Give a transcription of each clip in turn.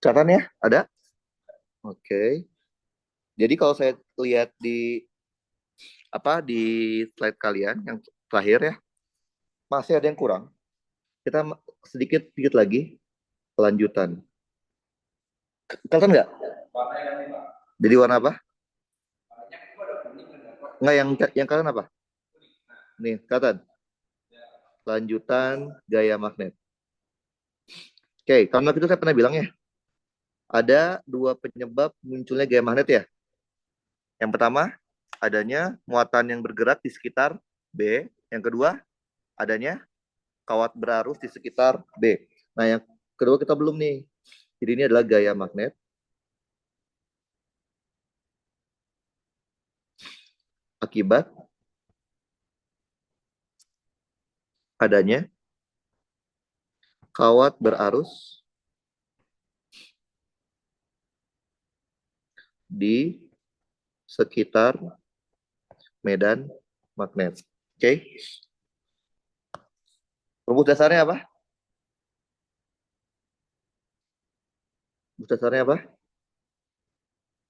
Catatan ya? Ada? Oke. Jadi kalau saya lihat di slide kalian yang terakhir ya, masih ada yang kurang. Kita sedikit sedikit lagi kelanjutan. Kelihatan nggak? Jadi warna apa? Nggak, yang kalian apa? Nih, kelihatan. Lanjutan gaya magnet. Oke, karena itu saya pernah bilang ya, ada dua penyebab munculnya gaya magnet ya. Yang pertama, adanya muatan yang bergerak di sekitar B. Yang kedua, adanya kawat berarus di sekitar B. Nah, yang kedua kita belum nih. Jadi ini adalah gaya magnet. Akibat adanya kawat berarus di sekitar medan magnet. Oke. Rumus dasarnya apa? Rumus dasarnya apa?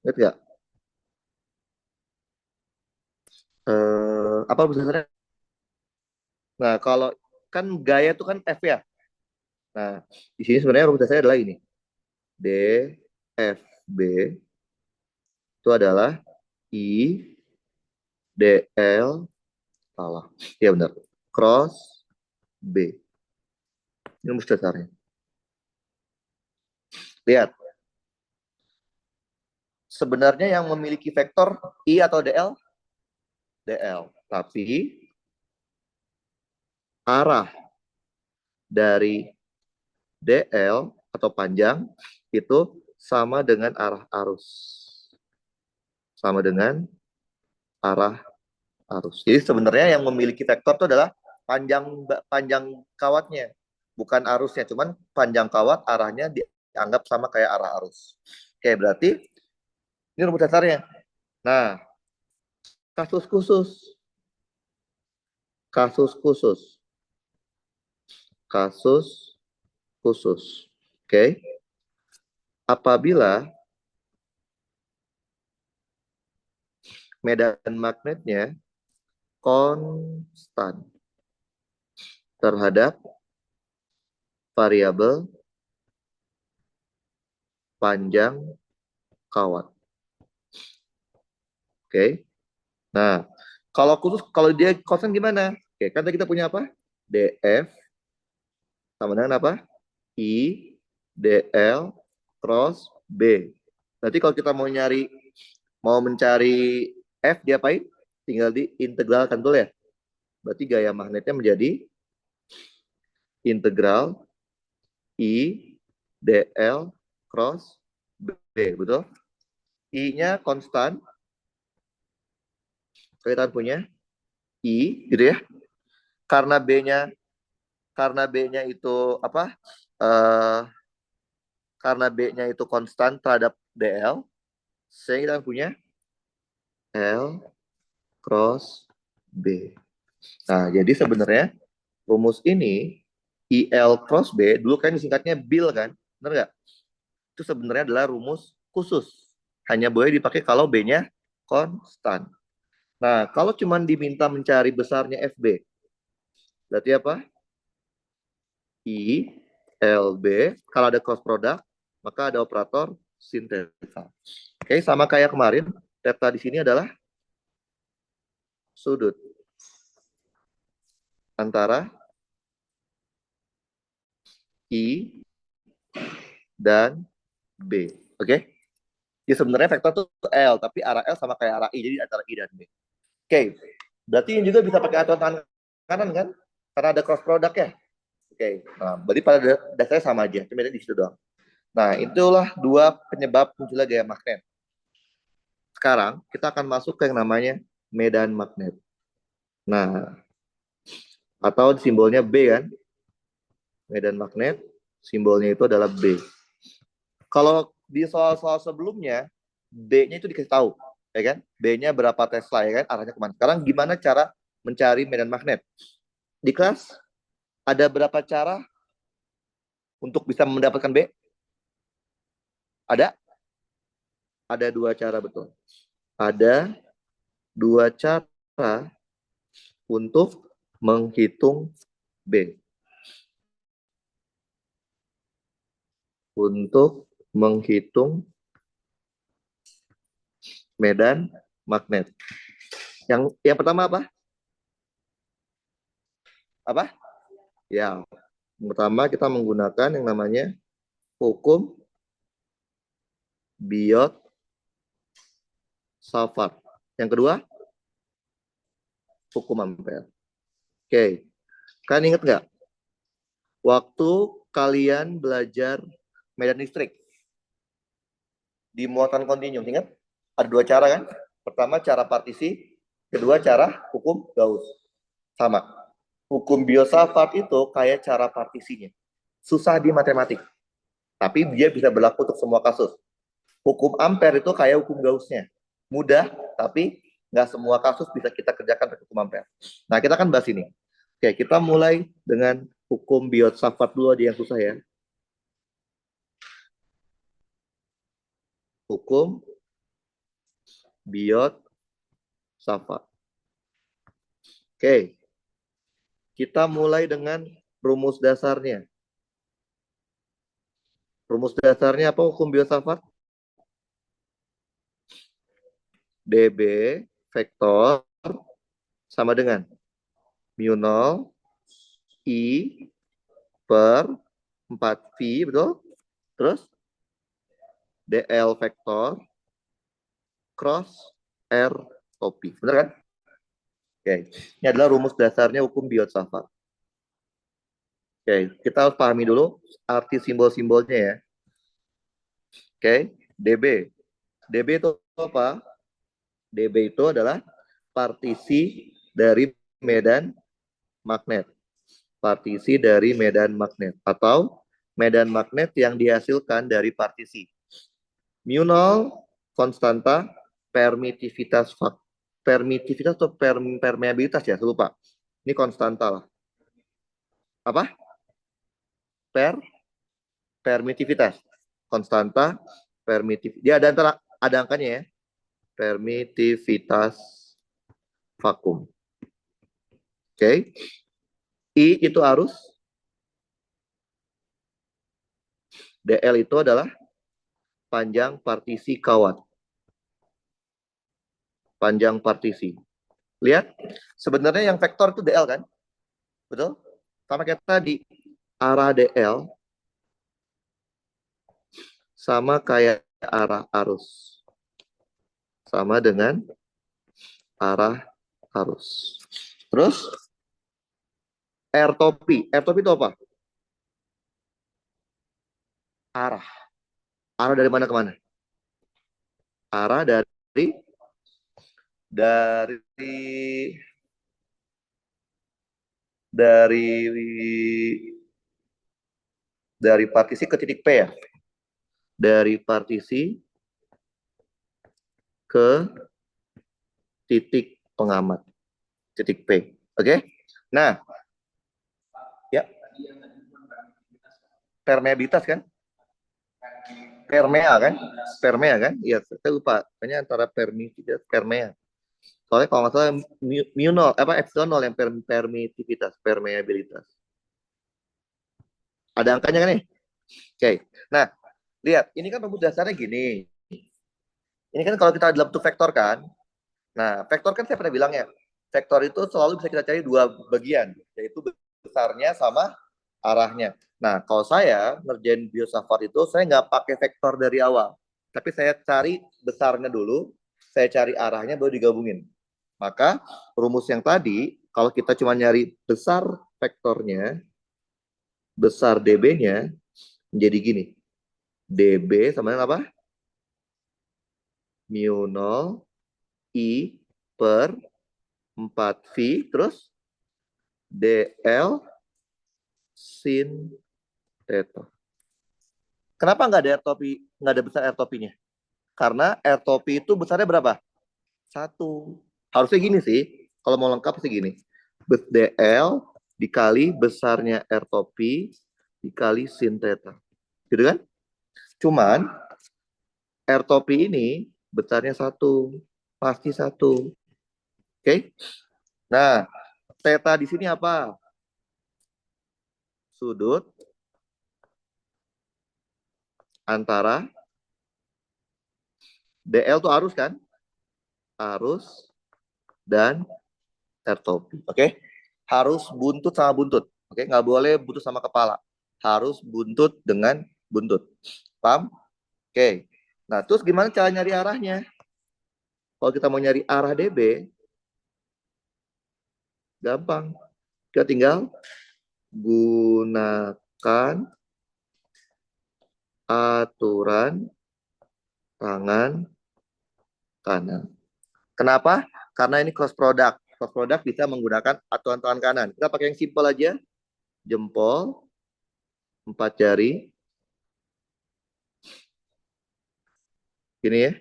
Ingat nggak? Apa rumus dasarnya? Nah, kalau kan gaya itu kan F ya. Nah, di sini sebenarnya rumus dasarnya adalah ini. D, F, B itu adalah I, D, L, salah. Ya benar. Cross B. Ini rumus dasarnya. Lihat. Sebenarnya yang memiliki vektor I atau DL? DL. Tapi arah dari DL atau panjang itu sama dengan arah arus. Sama dengan arah arus. Jadi sebenarnya yang memiliki vektor itu adalah panjang panjang kawatnya, bukan arusnya. Cuman panjang kawat arahnya dianggap sama kayak arah arus. Oke, berarti ini rumus dasarnya. Nah, kasus khusus. Kasus khusus. Kasus khusus. Oke. Apabila medan magnetnya konstan terhadap variabel panjang kawat. Oke. Nah, kalau dia konstan gimana? Oke, kan kita punya apa? DF sama dengan apa? I DL cross B. Nanti kalau kita mau mencari F diapain? Tinggal diintegralkan dulu ya. Berarti gaya magnetnya menjadi integral I DL cross B, betul? I-nya konstan. Kita punya I gitu ya. Karena B-nya itu apa? Uh, karena B-nya itu konstan terhadap DL, sehingga kita punya L cross B. Nah, jadi sebenarnya rumus ini IL cross B dulu kan disingkatnya BIL kan, benar nggak? Itu sebenarnya adalah rumus khusus. Hanya boleh dipakai kalau B-nya konstan. Nah, kalau cuma diminta mencari besarnya FB, berarti apa? I, LB, kalau ada cross product, maka ada operator sin theta. Oke, sama kayak kemarin, theta di sini adalah sudut antara I dan B. Oke? Ya sebenarnya vektor itu L, tapi arah L sama kayak arah I, jadi antara I dan B. Oke, berarti yang juga bisa pakai aturan tangan kanan kan? Karena ada cross product ya. Oke, nah berarti pada dasarnya sama aja, cuma di situ doang. Nah, itulah dua penyebab munculnya gaya magnet. Sekarang kita akan masuk ke yang namanya medan magnet. Nah, atau simbolnya B kan? Medan magnet, simbolnya itu adalah B. Kalau di soal-soal sebelumnya, B-nya itu dikasih tahu, ya kan? B-nya berapa Tesla, ya kan? Arahnya kemana? Sekarang gimana cara mencari medan magnet? Di kelas, ada berapa cara untuk bisa mendapatkan B? Ada? Ada dua cara, betul. Ada dua cara untuk menghitung B. Untuk menghitung medan magnet. Yang pertama apa? Apa? Ya, pertama kita menggunakan yang namanya hukum Biot-Savart. Yang kedua, hukum Ampere. Oke, kalian ingat nggak? Waktu kalian belajar medan listrik di muatan kontinu, ingat? Ada dua cara kan? Pertama cara partisi, kedua cara hukum Gauss. Sama. Hukum Biot-Savart itu kayak cara partisinya. Susah di matematik. Tapi dia bisa berlaku untuk semua kasus. Hukum Ampere itu kayak hukum Gauss-nya. Mudah, tapi nggak semua kasus bisa kita kerjakan pakai hukum Ampere. Nah, kita akan bahas ini. Oke, kita mulai dengan hukum Biot-Savart dulu aja yang susah ya. Hukum Biot-Savart. Oke, kita mulai dengan rumus dasarnya. Rumus dasarnya apa hukum Biot-Savart? dB vektor sama dengan mu0 I per 4V, betul? Terus dl vektor cross R topi. Benar kan? Oke, ini adalah rumus dasarnya hukum Biot-Savart. Oke, kita harus pahami dulu arti simbol-simbolnya ya. Oke, dB. dB itu apa? dB itu adalah partisi dari medan magnet. Partisi dari medan magnet. Atau medan magnet yang dihasilkan dari partisi. Mu0 konstanta permitivitas atau permeabilitas ya, saya lupa. Ini konstanta lah. Apa? Permitivitas. Konstanta permitivitas. Dia ada angkanya ya. Permitivitas vakum. Oke. I itu arus. dl itu adalah panjang partisi kawat. Panjang partisi. Lihat, sebenarnya yang vektor itu dl kan? Betul? Sama kayak tadi, arah dl sama kayak arah arus. Sama dengan arah arus. Terus, R topi. R topi itu apa? Arah. Arah dari mana ke mana? Arah dari partisi ke titik P ya. Dari partisi ke titik pengamat. Titik P. Oke? Nah, ya. Permeabilitas kan? Permea kan? Permea kan? Iya, saya lupa. Kayaknya antara permitivitas, permea. Soalnya kalau nggak salah mu0 apa epsilon 0 yang permitivitas, permeabilitas. Ada angkanya kan nih? Oke. Nah, lihat, ini kan rumus dasarnya gini. Ini kan kalau kita dalam bentuk vektor kan. Nah, vektor kan saya pernah bilang ya, vektor itu selalu bisa kita cari dua bagian, yaitu besarnya sama arahnya. Nah, kalau saya ngerjain Biot-Savart itu, saya nggak pakai vektor dari awal. Tapi saya cari besarnya dulu, saya cari arahnya, baru digabungin. Maka, rumus yang tadi, kalau kita cuma nyari besar vektornya, besar dB-nya, menjadi gini. dB sama dengan apa? mu0 I per 4V, terus dl sin theta. Kenapa nggak ada R topi, nggak ada besar R topinya? Karena R topi itu besarnya berapa? 1. Harusnya gini sih, kalau mau lengkap sih gini. dl dikali besarnya R topi dikali sin theta. Gitu kan? Cuman R topi ini besarnya 1. Pasti 1. Oke? Nah, theta di sini apa? Sudut antara DL tuh arus kan? Arus dan R topi. Oke? Harus buntut sama buntut. Oke? Nggak boleh buntut sama kepala. Harus buntut dengan buntut. Paham? Oke. Nah, terus gimana cara nyari arahnya? Kalau kita mau nyari arah DB, gampang. Kita tinggal gunakan aturan tangan kanan. Kenapa? Karena ini cross product. Cross product bisa menggunakan aturan tangan kanan. Kita pakai yang simple aja. Jempol, 4 jari. Gini ya.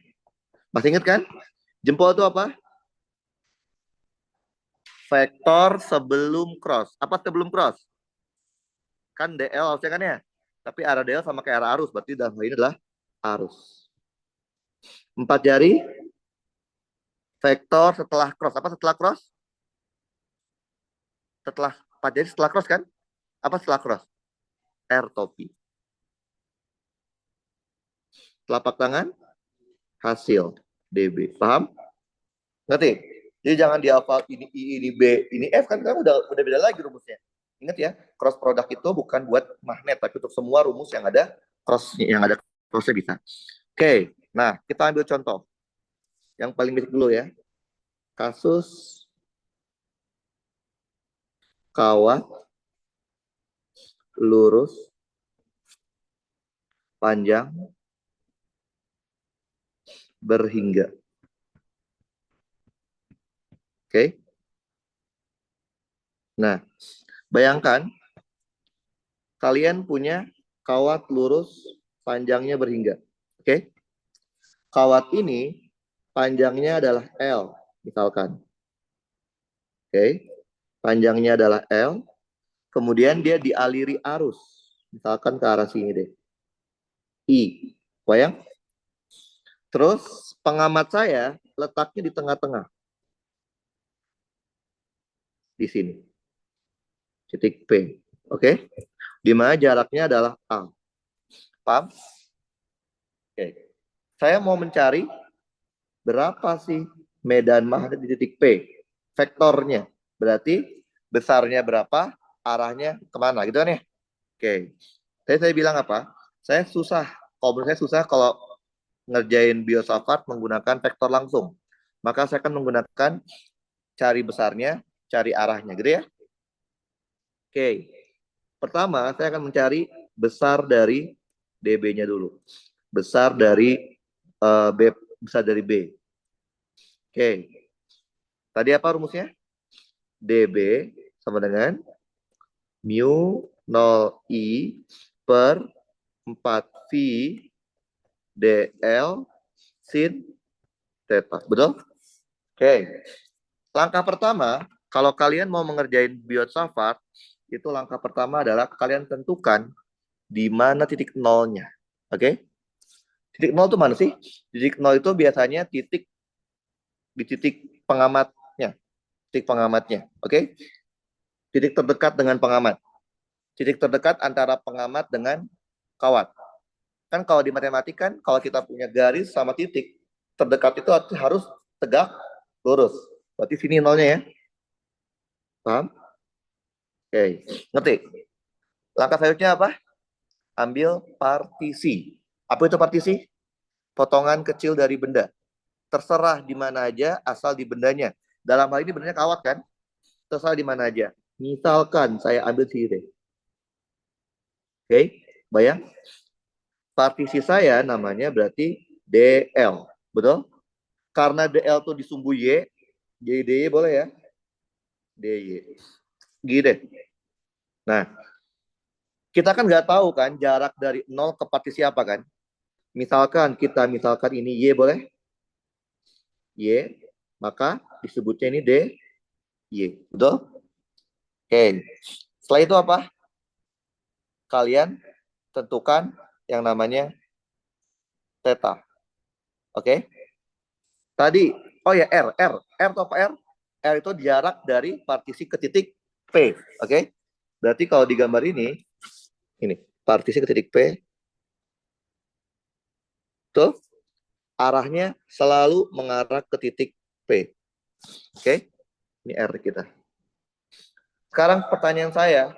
Masih ingat kan? Jempol itu apa? Vektor sebelum cross. Apa sebelum cross? Kan DL harusnya kan ya? Tapi arah DL sama kayak arah arus. Berarti dalam hal ini adalah arus. 4 jari. Vektor setelah cross. Apa setelah cross? Setelah 4 jari setelah cross kan? Apa setelah cross? R topi. Telapak tangan. Hasil. DB. Paham? Ngerti? Jadi jangan dihafal ini I, ini B, ini F, kan kamu udah beda lagi rumusnya. Ingat ya, cross product itu bukan buat magnet, tapi untuk semua rumus yang ada crossnya bisa. Oke, nah kita ambil contoh. Yang paling basic dulu ya. Kasus kawat lurus panjang berhingga. Oke. Nah, bayangkan kalian punya kawat lurus panjangnya berhingga. Oke. Kawat ini panjangnya adalah L, misalkan. Oke. Panjangnya adalah L. Kemudian dia dialiri arus. Misalkan ke arah sini deh. I. Bayang? Terus pengamat saya letaknya di tengah-tengah. Di sini. Titik P. Oke. Di mana jaraknya adalah A. Paham? Oke. Saya mau mencari berapa sih medan magnet di titik P. Vektornya. Berarti besarnya berapa, arahnya kemana. Gitu kan ya? Oke. Saya bilang apa? Saya susah. Kalau menurut saya susah kalau ngerjain biosafat menggunakan vektor langsung. Maka saya akan menggunakan cari besarnya, cari arahnya. Gitu ya? Oke. Pertama, saya akan mencari besar dari DB-nya dulu. Besar dari B, besar dari B. Oke. Tadi apa rumusnya? DB sama dengan mu 0I per 4V DL sin theta. Betul? Oke. Langkah pertama, kalau kalian mau mengerjain biosafat, itu langkah pertama adalah kalian tentukan di mana titik nolnya. Oke? Titik nol itu mana sih? Titik nol itu biasanya titik di titik pengamatnya. Titik pengamatnya. Oke? Titik terdekat dengan pengamat. Titik terdekat antara pengamat dengan kawat. Kan kalau di matematika kan kalau kita punya garis sama titik terdekat itu harus tegak lurus. Berarti sini nolnya ya. Paham? Oke, ngerti? Langkah selanjutnya apa? Ambil partisi. Apa itu partisi? Potongan kecil dari benda. Terserah di mana aja, asal di bendanya. Dalam hal ini bendanya kawat kan? Terserah di mana aja. Misalkan saya ambil sini deh. Oke, bayang? Partisi saya namanya berarti DL. Betul? Karena DL tuh disumbu Y, jadi DY boleh ya? DY. Gini deh. Nah, kita kan nggak tahu kan jarak dari 0 ke partisi apa kan? Misalkan ini Y boleh? Y, maka disebutnya ini D, Y. Betul? Oke. Setelah itu apa? Kalian tentukan yang namanya theta. Oke. Tadi, oh ya R itu apa R? R itu jarak dari partisi ke titik P. Oke. Berarti kalau di gambar ini partisi ke titik P, tuh arahnya selalu mengarah ke titik P. Oke. Ini R kita. Sekarang pertanyaan saya,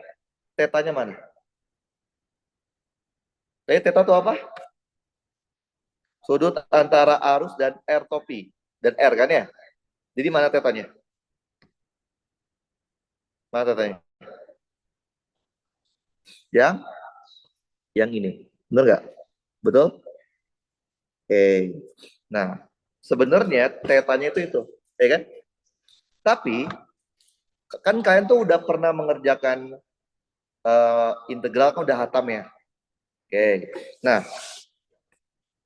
tetanya mana? Teta itu apa? Sudut antara arus dan R topi. Dan R kan ya? Jadi mana tetanya? Mana tetanya? Yang ini. Benar nggak? Betul? Oke. Nah, sebenarnya tetanya itu. Ya kan? Tapi, kan kalian tuh udah pernah mengerjakan integral, kan udah hatam ya? Oke. Nah,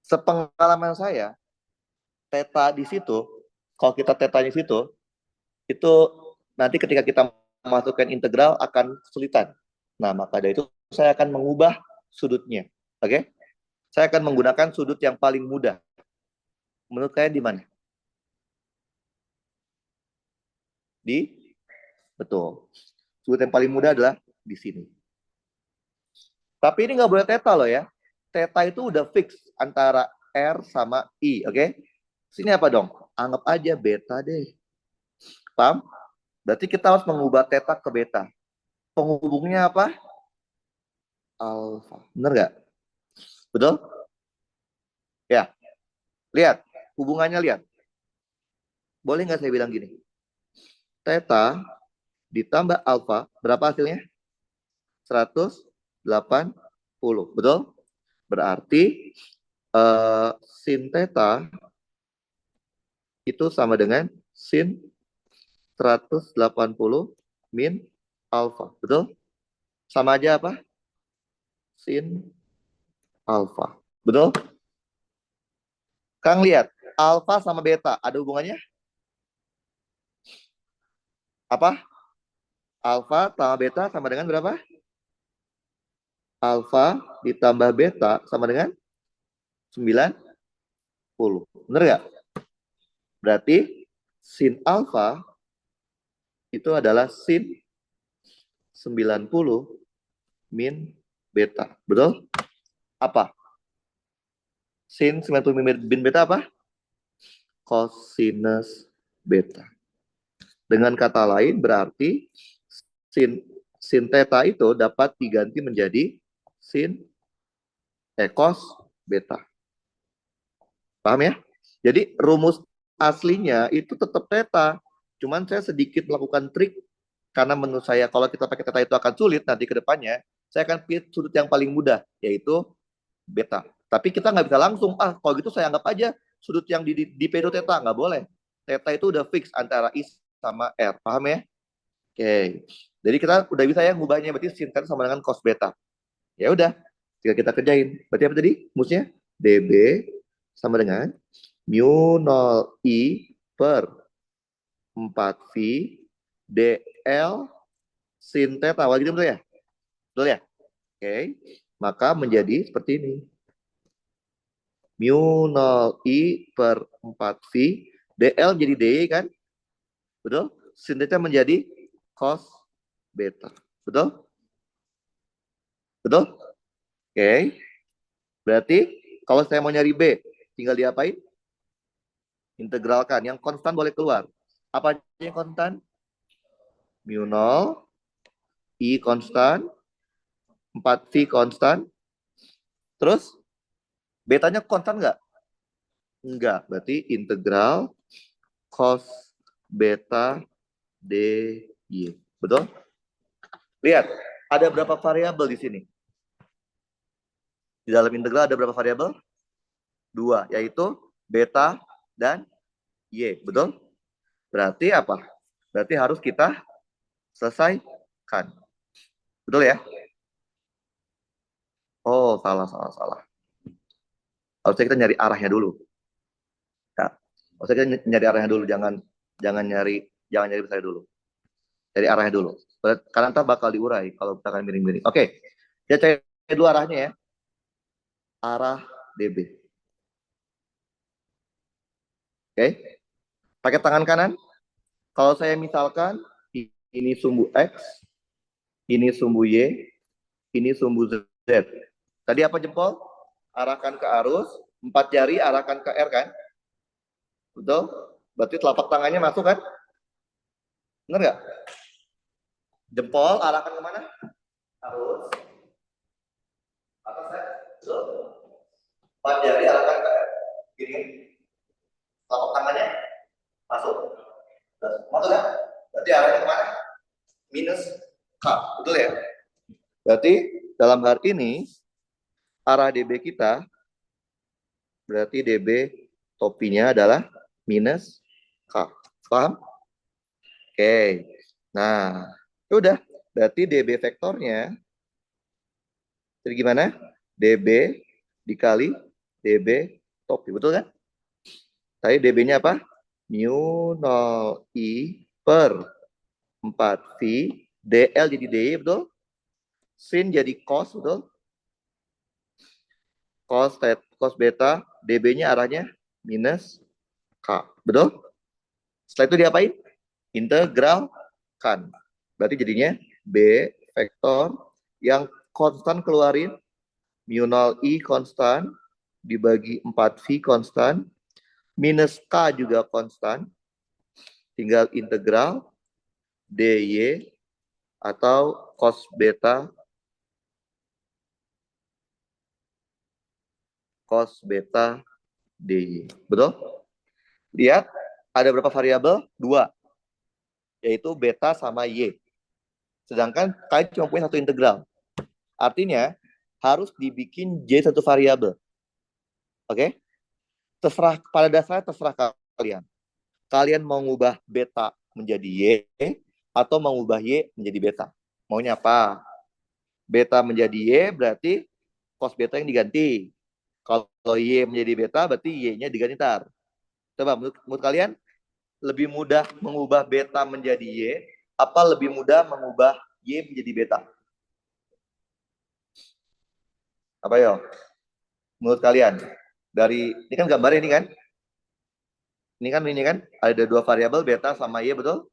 sepengalaman saya, teta di situ, kalau kita tetanya di situ, itu nanti ketika kita masukkan integral akan kesulitan. Nah, maka dari itu saya akan mengubah sudutnya. Oke? Saya akan menggunakan sudut yang paling mudah. Menurut kalian di mana? Betul. Sudut yang paling mudah adalah di sini. Tapi ini nggak boleh theta loh ya. Theta itu udah fix antara R sama I, oke? Sini apa dong? Anggap aja beta deh. Paham? Berarti kita harus mengubah theta ke beta. Penghubungnya apa? Alpha. Bener nggak? Betul? Ya. Lihat. Hubungannya lihat. Boleh nggak saya bilang gini? Theta ditambah alpha, berapa hasilnya? 180. Betul? Berarti sin theta itu sama dengan sin 180 min alpha. Betul? Sama aja apa? Sin alpha. Betul? Kang lihat, alpha sama beta ada hubungannya? Apa? Alpha tambah beta sama dengan berapa? Alpha ditambah beta sama dengan 90. Bener nggak? Berarti sin alpha itu adalah sin 90 min beta. Betul? Apa? Sin 90 min beta apa? Cosinus beta. Dengan kata lain berarti sin theta itu dapat diganti menjadi sin cos beta. Paham ya? Jadi rumus aslinya itu tetap theta. Cuman saya sedikit melakukan trik karena menurut saya kalau kita pakai theta itu akan sulit nanti ke depannya. Saya akan pilih sudut yang paling mudah, yaitu beta. Tapi kita nggak bisa langsung, kalau gitu saya anggap aja sudut yang di P itu theta. Nggak boleh. Theta itu udah fix antara I sama R. Paham ya? Oke. Jadi kita udah bisa ya ngubahnya, berarti sin theta sama dengan cos beta. Ya udah, tinggal kita kerjain. Berarti apa tadi? Rumusnya dB sama dengan mu 0 I per 4V dl sin theta. Wah, gitu betul ya? Betul ya? Oke. Maka menjadi seperti ini. Mu 0 I per 4V dl jadi dy kan? Betul? Sin theta menjadi cos beta. Betul? Betul? Oke. Berarti kalau saya mau nyari B, tinggal diapain? Integralkan. Yang konstan boleh keluar. Apa yang konstan? Mu 0, I konstan, 4V konstan. Terus, betanya konstan nggak? Enggak. Berarti integral cos beta dy. Betul? Lihat, ada berapa variabel di sini? Di dalam integral ada berapa variabel? 2, yaitu beta dan y. Betul? Berarti apa? Berarti harus kita selesaikan. Betul ya? Oh, salah. Harusnya kita nyari arahnya dulu. Ya. Harusnya kita nyari arahnya dulu, jangan nyari besar dulu. Cari arahnya dulu. Karena ntar bakal diurai kalau misalkan miring-miring. Oke. Ya cari dulu arahnya ya. Arah DB. Oke. Pakai tangan kanan. Kalau saya misalkan ini sumbu X, ini sumbu Y, ini sumbu Z. Tadi apa jempol? Arahkan ke arus, 4 jari arahkan ke R kan? Betul? Berarti telapak tangannya masuk kan? Benar nggak? Jempol arahkan kemana? Arus. Atas ya? Betul? 4 jari arahkan ke R. Gini. Telapak tangannya masuk. Masuk kan? Berarti arahnya kemana? Minus K. Betul ya? Berarti dalam hal ini arah DB kita berarti DB topinya adalah minus K. Paham? Oke. Nah, udah. Berarti DB vektornya jadi gimana? DB dikali DB topi. Betul kan? Tadi DB-nya apa? Mu 0I per 4V. DL jadi DY, betul? Sin jadi cos, betul? Cos beta, DB-nya arahnya minus K. Betul? Setelah itu diapain? Integralkan. Berarti jadinya B vektor yang konstan keluarin, mu 0I konstan, dibagi 4V konstan, minus K juga konstan, tinggal integral DY atau cos beta DY. Betul? Lihat, ada berapa variabel? 2. Yaitu beta sama Y. Sedangkan kalian cuma punya satu integral. Artinya, harus dibikin Y satu variabel. Oke? Terserah, pada dasarnya terserah kalian. Kalian mau ngubah beta menjadi Y, atau mau ngubah Y menjadi beta. Maunya apa? Beta menjadi Y, berarti cos beta yang diganti. Kalau Y menjadi beta, berarti Y-nya diganti tar. Coba, menurut kalian, lebih mudah mengubah beta menjadi Y, apa lebih mudah mengubah Y menjadi beta? Apa ya? Menurut kalian? Dari, ini kan gambar ini kan? Ini kan ada 2 variabel beta sama Y, betul?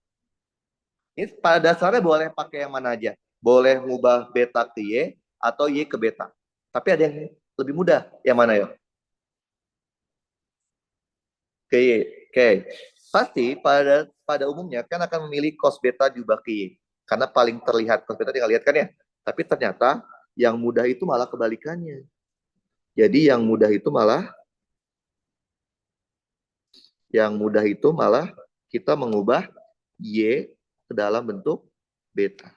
Ini pada dasarnya boleh pakai yang mana aja. Boleh ngubah beta ke Y atau Y ke beta. Tapi ada yang lebih mudah. Yang mana ya? Ke Y. Oke. Pasti pada umumnya kan akan memilih cos beta diubah ke Y. Karena paling terlihat cos beta tinggal lihat kan ya. Tapi ternyata yang mudah itu malah kebalikannya. Jadi yang mudah itu malah kita mengubah Y ke dalam bentuk beta.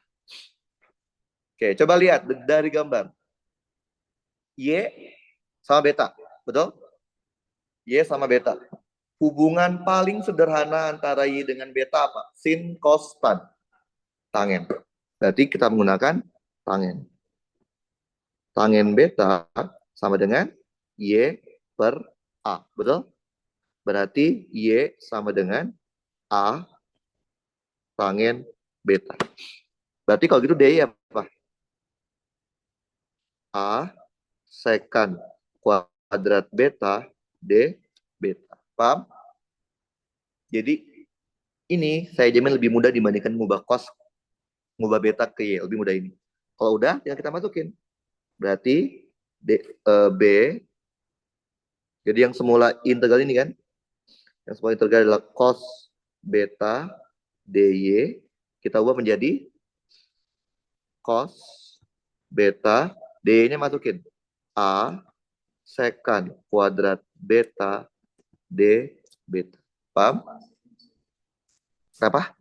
Oke, coba lihat dari gambar. Y sama beta, betul? Y sama beta. Hubungan paling sederhana antara Y dengan beta apa? Sin, cos, tan. Tangen. Berarti kita menggunakan tangen. Tangen beta sama dengan Y per A, betul? Berarti Y sama dengan A tangen beta. Berarti kalau gitu DY apa? A secant kuadrat beta D beta. Paham? Jadi ini saya jamin lebih mudah dibandingkan ngubah cos, ngubah beta ke Y. Lebih mudah ini. Kalau udah, tinggal kita masukin. Berarti B. Jadi yang semula integral ini kan. Yang semula integral adalah cos beta DY. Kita ubah menjadi cos beta D-nya masukin A secant kuadrat beta D beta. Paham? Kenapa?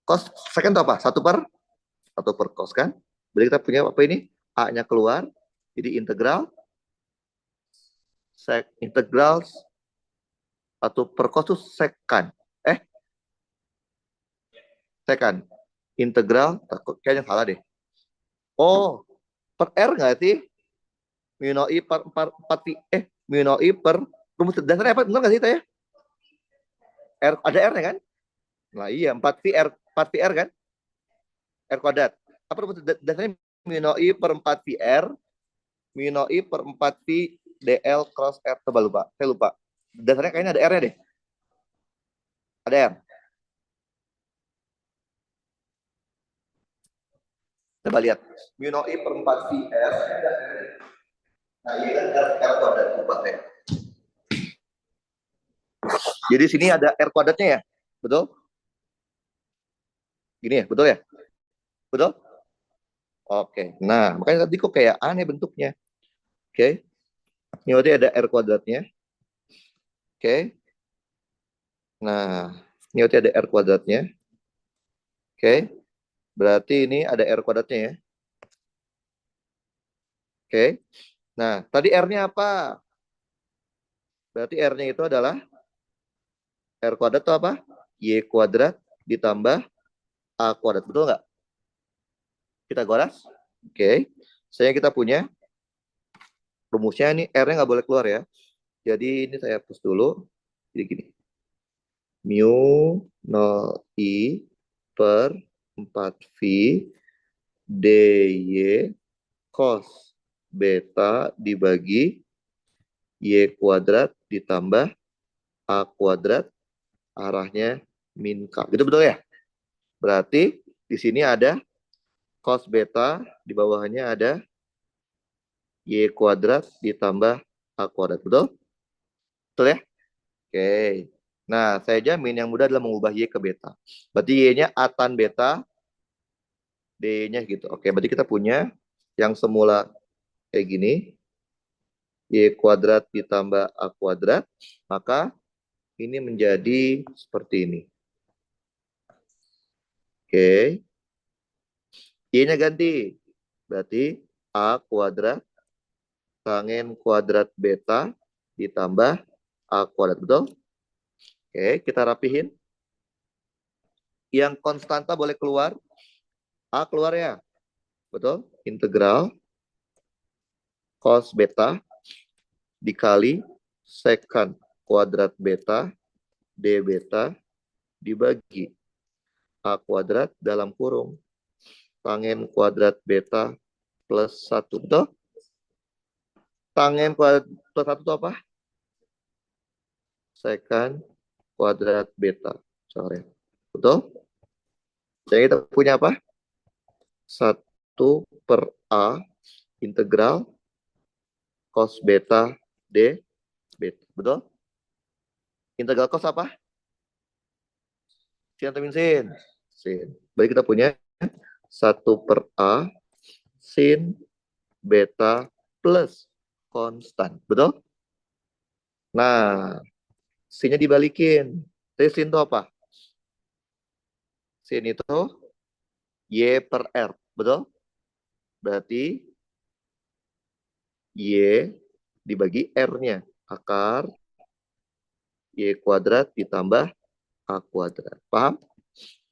Cos secant itu apa? 1/1 cos kan? Berarti kita punya apa ini? A-nya keluar. Jadi integral 1/cos itu secant. Secant. Integral, kayaknya salah deh. Oh, per R nggak sih? Mu 0I per 4 mu 0I per rumus dasarnya apa? Benar nggak sih ya? R, ada R-nya kan? Nah iya, 4VR kan? R kuadrat. Apa rumus dasarnya? Mu 0I per 4VR, mu 0I per 4V DL cross R. Coba lupa. Saya lupa. Dasarnya kayaknya ada R-nya deh. Ada R. Coba lihat. Mu nol I per 4 V R. Nah, ini kan R kuadrat 4 ya. Jadi sini ada R kuadratnya ya. Betul? Gini ya, betul ya? Betul? Oke. Nah, makanya tadi kok kayak aneh bentuknya. Oke. Ini berarti ada R kuadratnya. Oke. Nah, ini berarti ada R kuadratnya. Oke. Berarti ini ada R kuadratnya ya. Oke. Nah, tadi R-nya apa? Berarti R-nya itu adalah R kuadrat itu apa? Y kuadrat ditambah A kuadrat. Betul nggak? Kita golas. Oke. Saya kita punya rumusnya ini R-nya nggak boleh keluar ya. Jadi ini saya hapus dulu. Jadi gini. Mu 0 I per 4V dy cos beta dibagi Y kuadrat ditambah A kuadrat arahnya min K. Gitu betul ya? Berarti di sini ada cos beta, di bawahnya ada Y kuadrat ditambah A kuadrat. Betul? Betul ya? Oke. Nah, saya jamin yang mudah adalah mengubah Y ke beta. Berarti Y-nya A tan beta, D-nya gitu. Oke, berarti kita punya yang semula kayak gini. Y kuadrat ditambah A kuadrat. Maka ini menjadi seperti ini. Oke. Y-nya ganti. Berarti A kuadrat tanggen kuadrat beta ditambah A kuadrat. Betul? Oke, kita rapihin. Yang konstanta boleh keluar. A keluar ya. Betul? Integral cos beta dikali secant kuadrat beta d beta dibagi A kuadrat dalam kurung tanggen kuadrat beta plus 1. Betul? Tanggen kuadrat plus 1 itu apa? Secant kuadrat beta. Coret. Betul? Jadi kita punya apa? 1 per A integral cos beta D beta. Betul? Integral cos apa? Sin atau min sin? Sin. Berarti kita punya 1 per A sin beta plus konstan. Betul? Nah, sin-nya dibalikin. Jadi sin itu apa? Sin itu Y per R. Betul? Berarti Y dibagi R-nya. Akar Y kuadrat ditambah A kuadrat. Paham?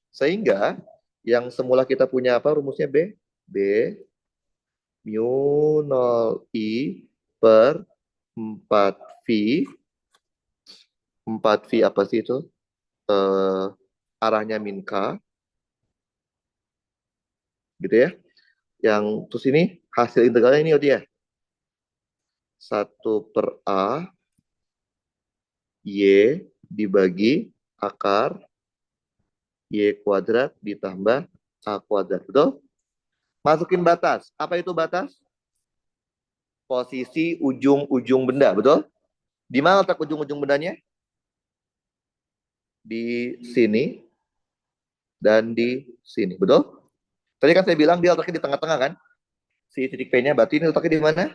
Sehingga yang semula kita punya apa rumusnya B? B mu 0 I per 4V. 4V apa sih itu? Arahnya min K. Gitu ya. Yang terus ini hasil integralnya ini ya. 1 per A Y dibagi akar Y kuadrat ditambah A kuadrat. Betul? Masukin batas. Apa itu batas? Posisi ujung-ujung benda. Betul? Di mana letak ujung-ujung bendanya? Di sini dan di sini. Betul? Tadi kan saya bilang dia letaknya di tengah-tengah kan? Si titik P-nya. Berarti ini letaknya di mana?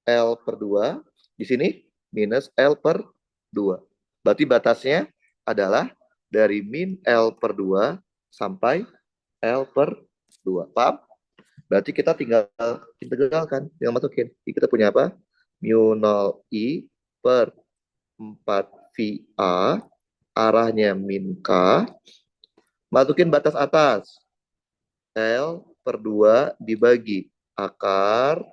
L per 2. Di sini minus L per 2. Berarti batasnya adalah dari min L per 2 sampai L per 2. Paham? Berarti kita tinggal integralkan. Tinggal masukin. Jadi kita punya apa? Mu 0 I per 4VA. Arahnya min K. Masukin batas atas. L per 2 dibagi akar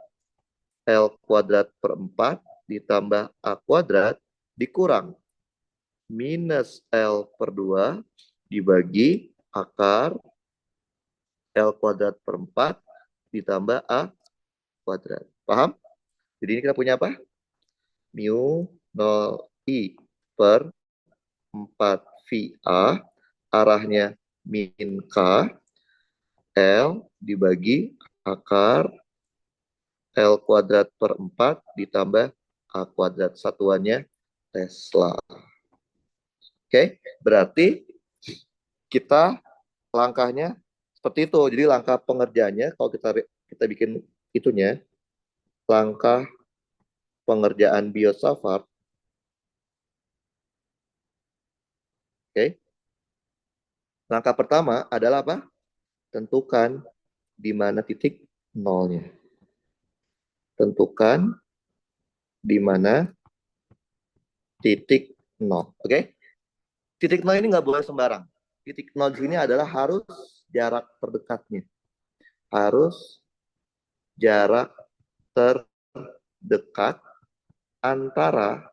L kuadrat per 4 ditambah A kuadrat dikurang minus L per 2 dibagi akar L kuadrat per 4 ditambah A kuadrat. Paham? Jadi ini kita punya apa? Mu 0 I per 4 VA, arahnya min K, L dibagi akar L kuadrat per 4 ditambah A kuadrat, satuannya Tesla. Oke, berarti kita langkahnya seperti itu. Jadi langkah pengerjaannya, kalau kita bikin itunya, langkah pengerjaan biosafar. Oke. Langkah pertama adalah apa? Tentukan di mana titik nolnya. Tentukan di mana titik nol. Oke? Titik nol ini nggak boleh sembarang. Titik nol di sini adalah harus jarak terdekatnya. Harus jarak terdekat antara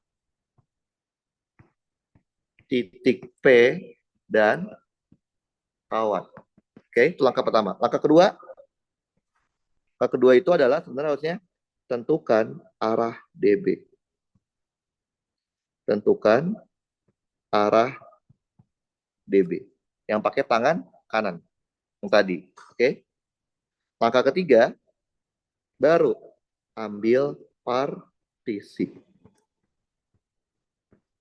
titik P dan kawan. Oke, itu langkah pertama. Langkah kedua itu adalah sebenarnya harusnya tentukan arah DB. Tentukan arah DB. Yang pakai tangan kanan. Yang tadi. Oke. Langkah ketiga, baru ambil partisi.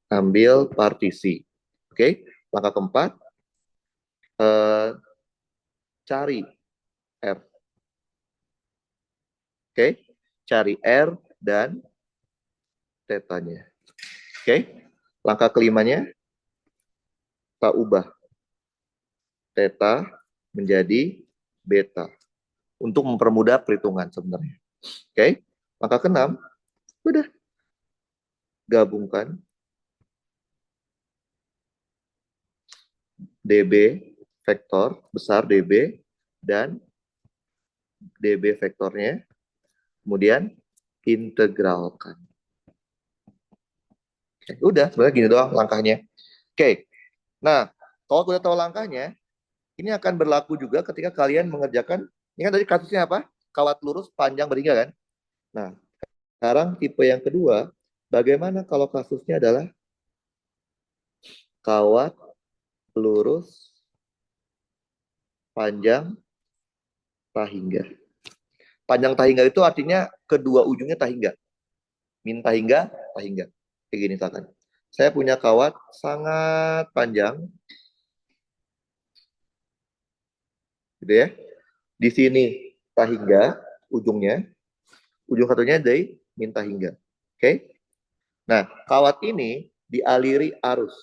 Ambil partisi. Oke. Langkah keempat, cari R. Oke. Cari R dan tetanya. Oke. Langkah kelimanya, kita ubah theta menjadi beta untuk mempermudah perhitungan sebenarnya. Oke. Langkah keenam, udah gabungkan DB vektor besar DB dan DB vektornya, kemudian integralkan. Oke, udah, sebenarnya gini doang langkahnya. Oke, nah kalau udah tahu langkahnya, ini akan berlaku juga ketika kalian mengerjakan, ini kan tadi kasusnya apa? Kawat lurus panjang berhingga kan? Nah, sekarang tipe yang kedua, bagaimana kalau kasusnya adalah kawat lurus panjang tahingga. Panjang tahingga itu artinya kedua ujungnya tahingga. Min tahingga, tahingga. Kayak gini misalkan. Saya punya kawat sangat panjang. Gitu ya. Di sini tahingga, ujungnya. Ujung satunya dari min tahingga. Oke. Nah, kawat ini dialiri arus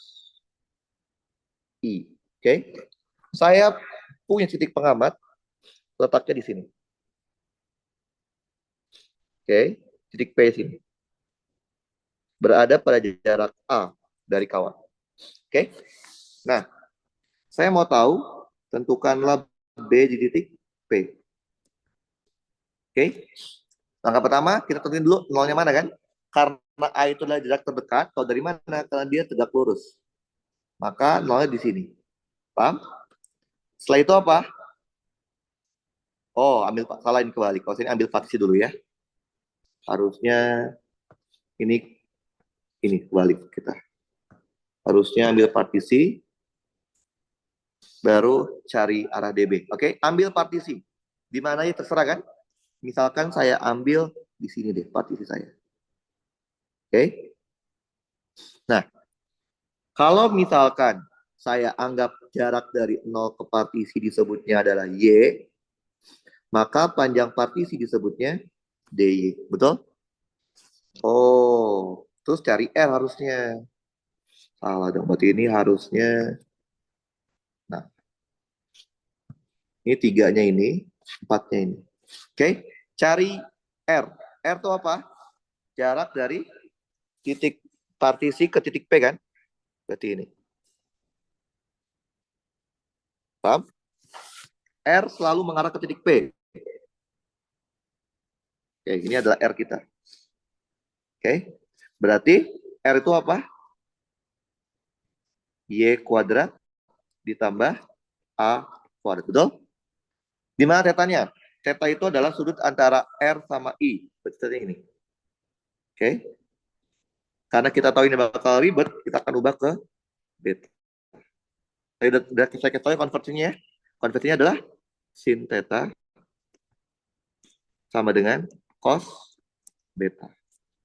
I. Oke. Saya punya titik pengamat, letaknya di sini. Oke. Titik P sini. Berada pada jarak A dari kawat. Oke. Nah, saya mau tahu, tentukanlah B di titik P. Oke. Langkah pertama, kita tentuin dulu nolnya mana kan? Karena A itu adalah jarak terdekat, kalau dari mana? Karena dia tegak lurus. Maka nolnya di sini. Paham? Setelah itu apa? Oh, salahin kebalik. Kalau sini ambil partisi dulu ya. Harusnya ini kebalik kita. Harusnya ambil partisi, baru cari arah DB. Oke, ambil partisi. Di mana ya terserah kan? Misalkan saya ambil di sini deh partisi saya. Oke. Nah, kalau misalkan saya anggap jarak dari 0 ke partisi disebutnya adalah Y, maka panjang partisi disebutnya DY. Betul? Oh, terus cari R harusnya. Salah dong, berarti ini harusnya. Nah, ini 3-nya ini, 4-nya ini. Oke, cari R. R itu apa? Jarak dari titik partisi ke titik P kan? Berarti ini. Paham? R selalu mengarah ke titik P. Oke, ini adalah R kita. Oke, berarti R itu apa? Y kuadrat ditambah A kuadrat. Betul? Di mana tetanya? Theta itu adalah sudut antara R sama I. Berarti ini. Oke. Karena kita tahu ini bakal ribet, kita akan ubah ke beta. Udah saya ketahui konversinya ya. Konversinya adalah sin theta sama dengan cos beta.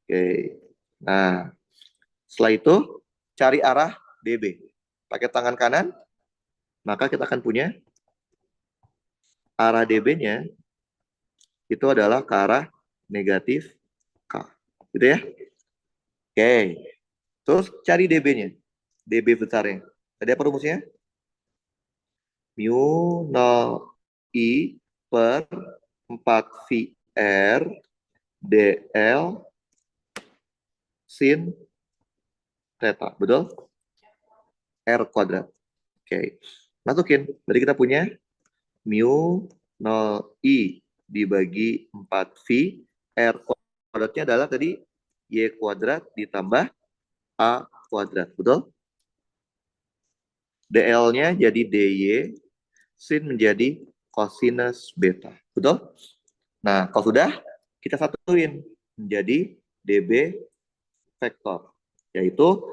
Oke. Nah, setelah itu cari arah DB. Pakai tangan kanan, maka kita akan punya arah DB-nya itu adalah ke arah negatif K. Gitu ya. Oke. Terus cari DB-nya. DB besarnya. Tadi apa rumusnya? Mu 0 I per 4 VR DL sin theta. Betul? R kuadrat. Oke. Masukin. Berarti kita punya mu 0 I dibagi 4 V. R kuadratnya adalah tadi Y kuadrat ditambah A kuadrat. Betul? DL-nya jadi DY, sin menjadi cosinus beta. Betul? Nah, kalau sudah, kita satuin menjadi DB vektor. Yaitu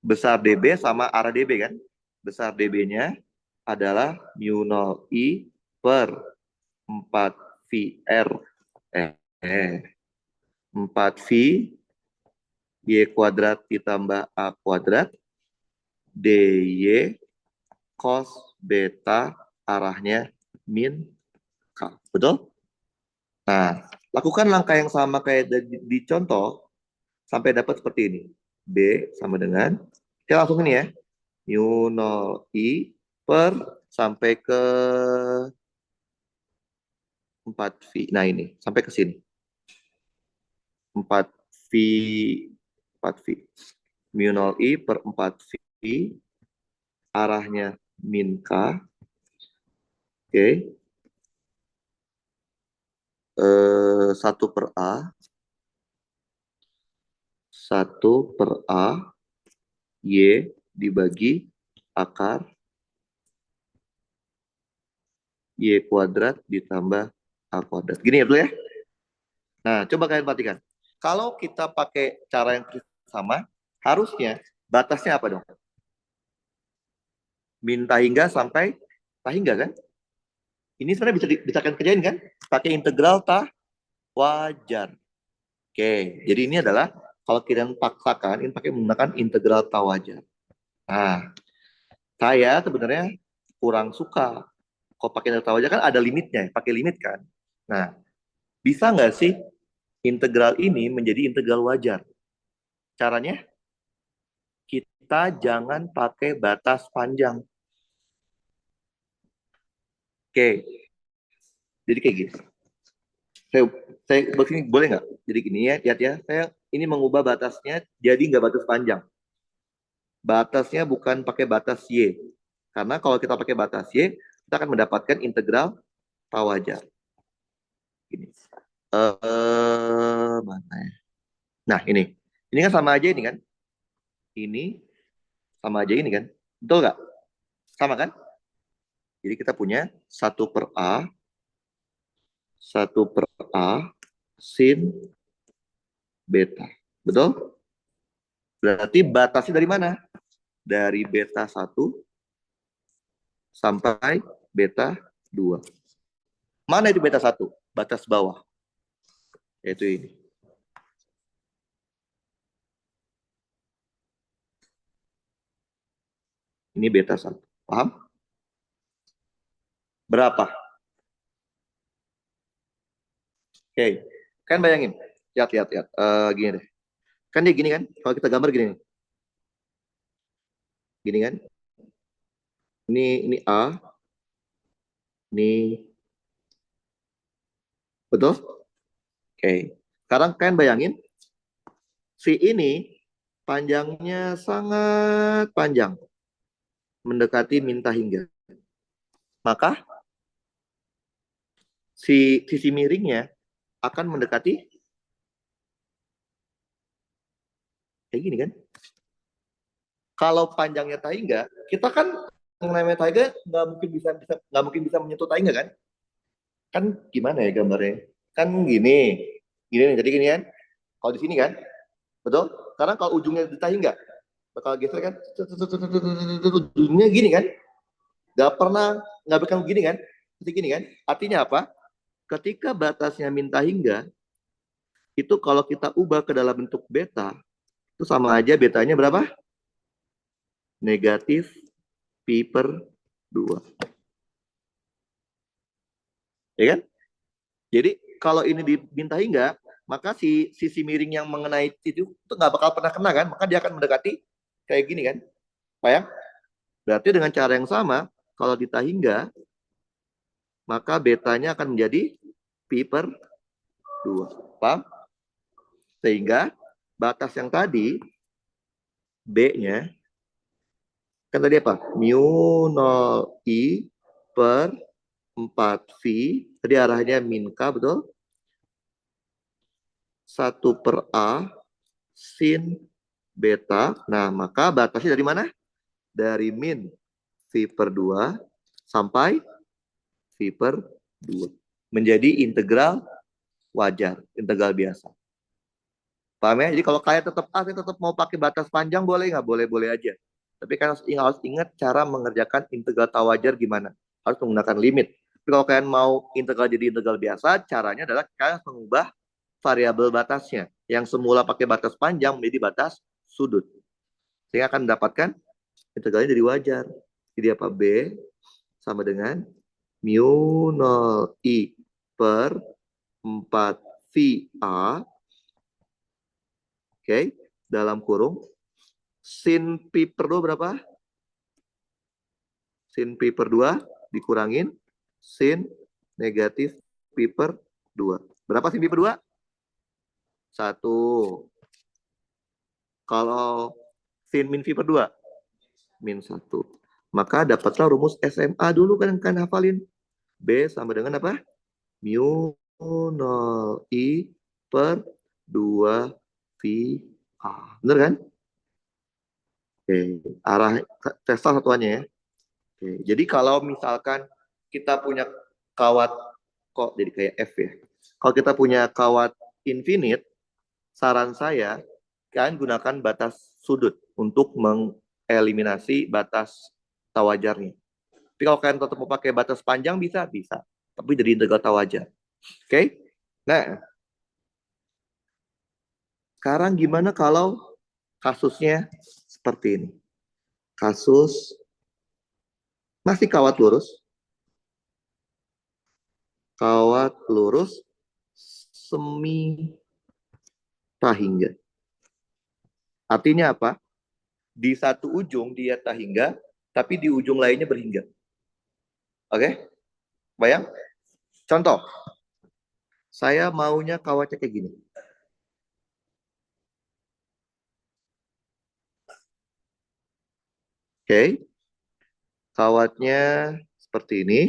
besar DB sama arah DB kan? Besar DB-nya adalah mu 0 I per 4 VR 4 V Y kuadrat ditambah A kuadrat DY cos beta arahnya min K. Betul? Nah, lakukan langkah yang sama kayak di contoh sampai dapat seperti ini. B sama dengan, kita langsung ini ya, mu 0 I per sampai ke 4V. Nah ini, sampai ke sini. 4V, 4V. Mu 0 I per 4V, arahnya min K. Oke. 1 per A. 1 per A. Y dibagi akar Y kuadrat ditambah A kuadrat. Gini ya dulu ya. Nah, coba kalian perhatikan. Kalau kita pakai cara yang sama, harusnya batasnya apa dong? Min tahingga sampai tahingga kan? Ini sebenarnya bisa kalian kerjain kan? Pakai integral wajar. Oke, jadi ini adalah kalau kalian paksakan, ini pakai menggunakan integral wajar. Nah, saya sebenarnya kurang suka. Kalau pakai integral wajar kan ada limitnya, pakai limit kan. Nah, bisa nggak sih integral ini menjadi integral wajar? Caranya, kita jangan pakai batas panjang. Oke, jadi kayak gini. Saya begini boleh nggak? Jadi gini ya, lihat ya. Saya ini mengubah batasnya jadi nggak batas panjang. Batasnya bukan pakai batas Y. Karena kalau kita pakai batas Y, kita akan mendapatkan integral wajar. Ini. Mana ya? Nah, ini. Ini kan sama aja ini kan? Ini sama aja ini kan? Betul nggak? Sama kan? Jadi kita punya 1 per A, 1 per A, sin beta. Betul? Berarti batasnya dari mana? Dari beta 1 sampai beta 2. Mana itu beta 1? Batas bawah. Yaitu ini. Ini beta 1. Paham? Berapa? Oke. Kan bayangin. Lihat. Gini deh. Kan dia gini kan? Kalau kita gambar gini. Gini kan? Ini A. Ini. Betul? Oke. Sekarang kalian bayangin. Si ini panjangnya sangat panjang. Mendekati min tahingga. Maka sisi miringnya akan mendekati kayak gini kan? Kalau panjangnya tahingga, kita kan yang namanya tahingga nggak mungkin bisa menyentuh tahingga kan? Kan gimana ya gambarnya? Kan gini nih, jadi gini kan? Kalau di sini kan, Betul? Karena kalau ujungnya ditahingga, bakal geser kan, ujungnya gini kan, nggak bakal gini kan, seperti gini kan. Artinya apa? Ketika batasnya minta hingga, itu kalau kita ubah ke dalam bentuk beta, itu sama aja betanya berapa? Negatif pi per 2. Ya kan? Jadi kalau ini diminta hingga, maka si sisi miring yang mengenai itu nggak bakal pernah kena kan, maka dia akan mendekati kayak gini kan. Paham? Berarti dengan cara yang sama, kalau dita hingga, maka betanya akan menjadi pi per 2. Paham? Sehingga batas yang tadi, B-nya, kan tadi apa? Mu 0 I per 4V, tadi arahnya min K, betul? 1 per A sin beta. Nah, maka batasnya dari mana? Dari min V per 2 sampai V per 2. Menjadi integral wajar, integral biasa. Paham ya? Jadi kalau kalian tetap A, tetap mau pakai batas panjang, boleh nggak? Boleh-boleh aja. Tapi kan harus ingat cara mengerjakan integral wajar gimana. Harus menggunakan limit. Tapi kalau kalian mau integral jadi integral biasa, caranya adalah kalian harus mengubah variabel batasnya. Yang semula pakai batas panjang menjadi batas sudut. Sehingga akan mendapatkan integralnya jadi wajar. Jadi apa? B sama dengan mu 0 I per 4 VA. Oke, dalam kurung. Sin pi per 2 berapa? Sin pi per 2 dikurangin sin negatif pi per 2. Berapa sin pi per 2? 1. Kalau sin min pi per 2? Min 1. Maka dapatlah rumus SMA dulu kan hafalin. B sama dengan apa? Mu 0 I per 2 VA. Bener kan? Oke, arah tesla satuannya ya. Oke, jadi kalau misalkan kita punya kawat, kok jadi kayak F ya. Kalau kita punya kawat infinite, saran saya, kalian gunakan batas sudut untuk mengeliminasi batas tawajarnya. Tapi kalau kalian tetap mau pakai batas panjang, bisa. Tapi jadi integral tawajar. Oke? Nah, sekarang gimana kalau kasusnya seperti ini? Kasus masih kawat lurus semi tahingga. Artinya apa? Di satu ujung dia tahingga, tapi di ujung lainnya berhingga. Oke? Bayang? Contoh, saya maunya kawatnya kayak gini. Oke? Kawatnya seperti ini.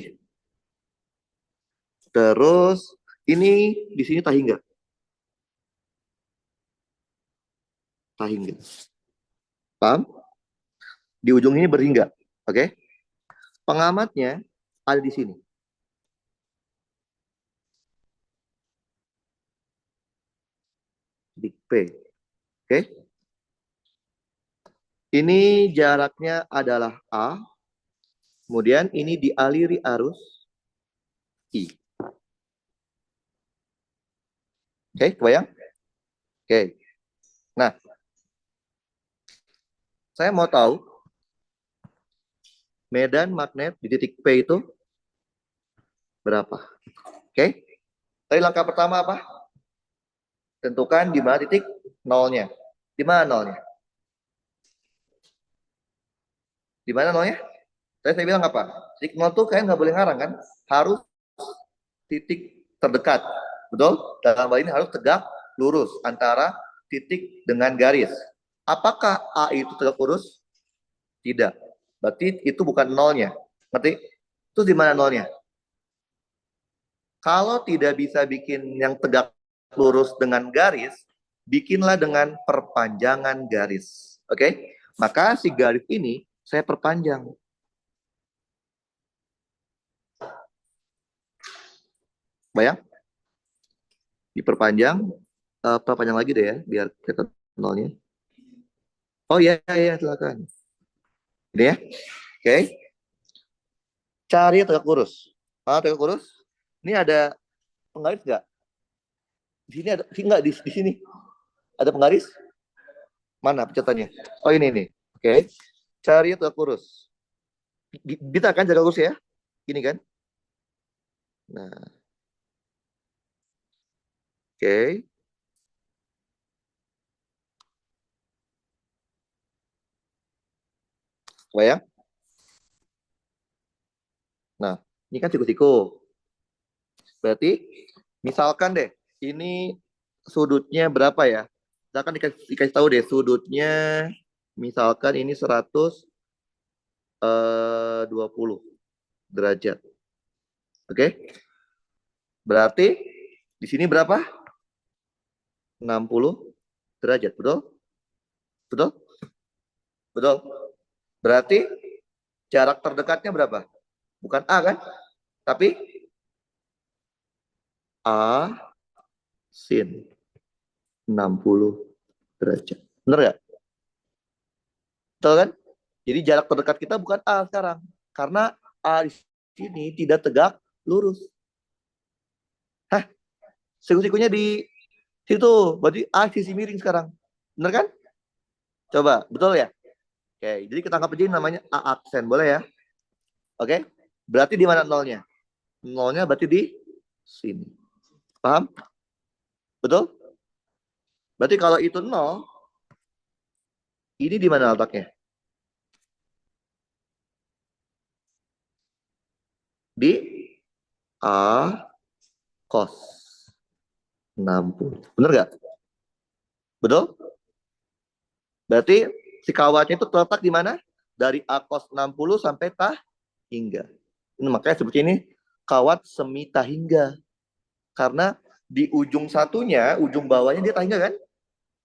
Terus ini di sini tahingga. Tahingga. Paham? Di ujung ini berhingga. Oke? Pengamatnya ada di sini. Di P. Oke? Ini jaraknya adalah A. Kemudian ini dialiri arus I. Oke, kebayang? Oke. Nah, saya mau tahu medan magnet di titik P itu berapa? Oke. Tadi langkah pertama apa? Tentukan di mana titik nolnya. Di mana nolnya? Di mana nolnya? Tadi saya bilang apa? Titik nol tuh kalian nggak boleh ngarang kan? Harus titik terdekat. Betul? Dalam hal ini harus tegak lurus antara titik dengan garis. Apakah A itu tegak lurus? Tidak. Berarti itu bukan nolnya. Ngerti? Terus di mana nolnya? Kalau tidak bisa bikin yang tegak lurus dengan garis, bikinlah dengan perpanjangan garis. Oke? Maka si garis ini saya perpanjang. Bayang? Diperpanjang, perpanjang lagi deh ya, biar kita nolnya? Oh iya, iya, silakan. Ini ya. Oke. Cari tegak lurus. Tegak lurus. Ini ada penggaris nggak? Di sini ada, enggak, di sini. Ada penggaris? Mana pencetannya? Oh ini nih. Oke. Cari tegak lurus. Bisa kan tegak lurus ya? Gini kan? Nah, oke. Bayang? Nah, ini kan siku-siku. Berarti misalkan deh, ini sudutnya berapa ya? Misalkan dikasih tahu deh sudutnya, misalkan ini 120 derajat. Oke? Berarti di sini berapa? 60 derajat, betul? Betul? Betul. Berarti jarak terdekatnya berapa? Bukan A kan? Tapi A sin 60 derajat. Benar nggak? Betul kan? Jadi jarak terdekat kita bukan A sekarang. Karena A di sini tidak tegak lurus. Hah? Siku-sikunya di situ. Berarti A sisi miring sekarang. Benar kan? Coba, betul ya? Oke, jadi kita anggap aja ini namanya A aksen. Boleh ya? Oke? Berarti di mana nolnya? Nolnya berarti di sini. Paham? Betul? Berarti kalau itu nol, ini di mana letaknya? Di A cos 60. Bener nggak? Betul? Berarti si kawatnya itu terletak di mana? Dari A cos 60 sampai tahingga. Ini makanya sebutnya ini kawat semi tahingga. Karena di ujung satunya, ujung bawahnya dia tahingga kan?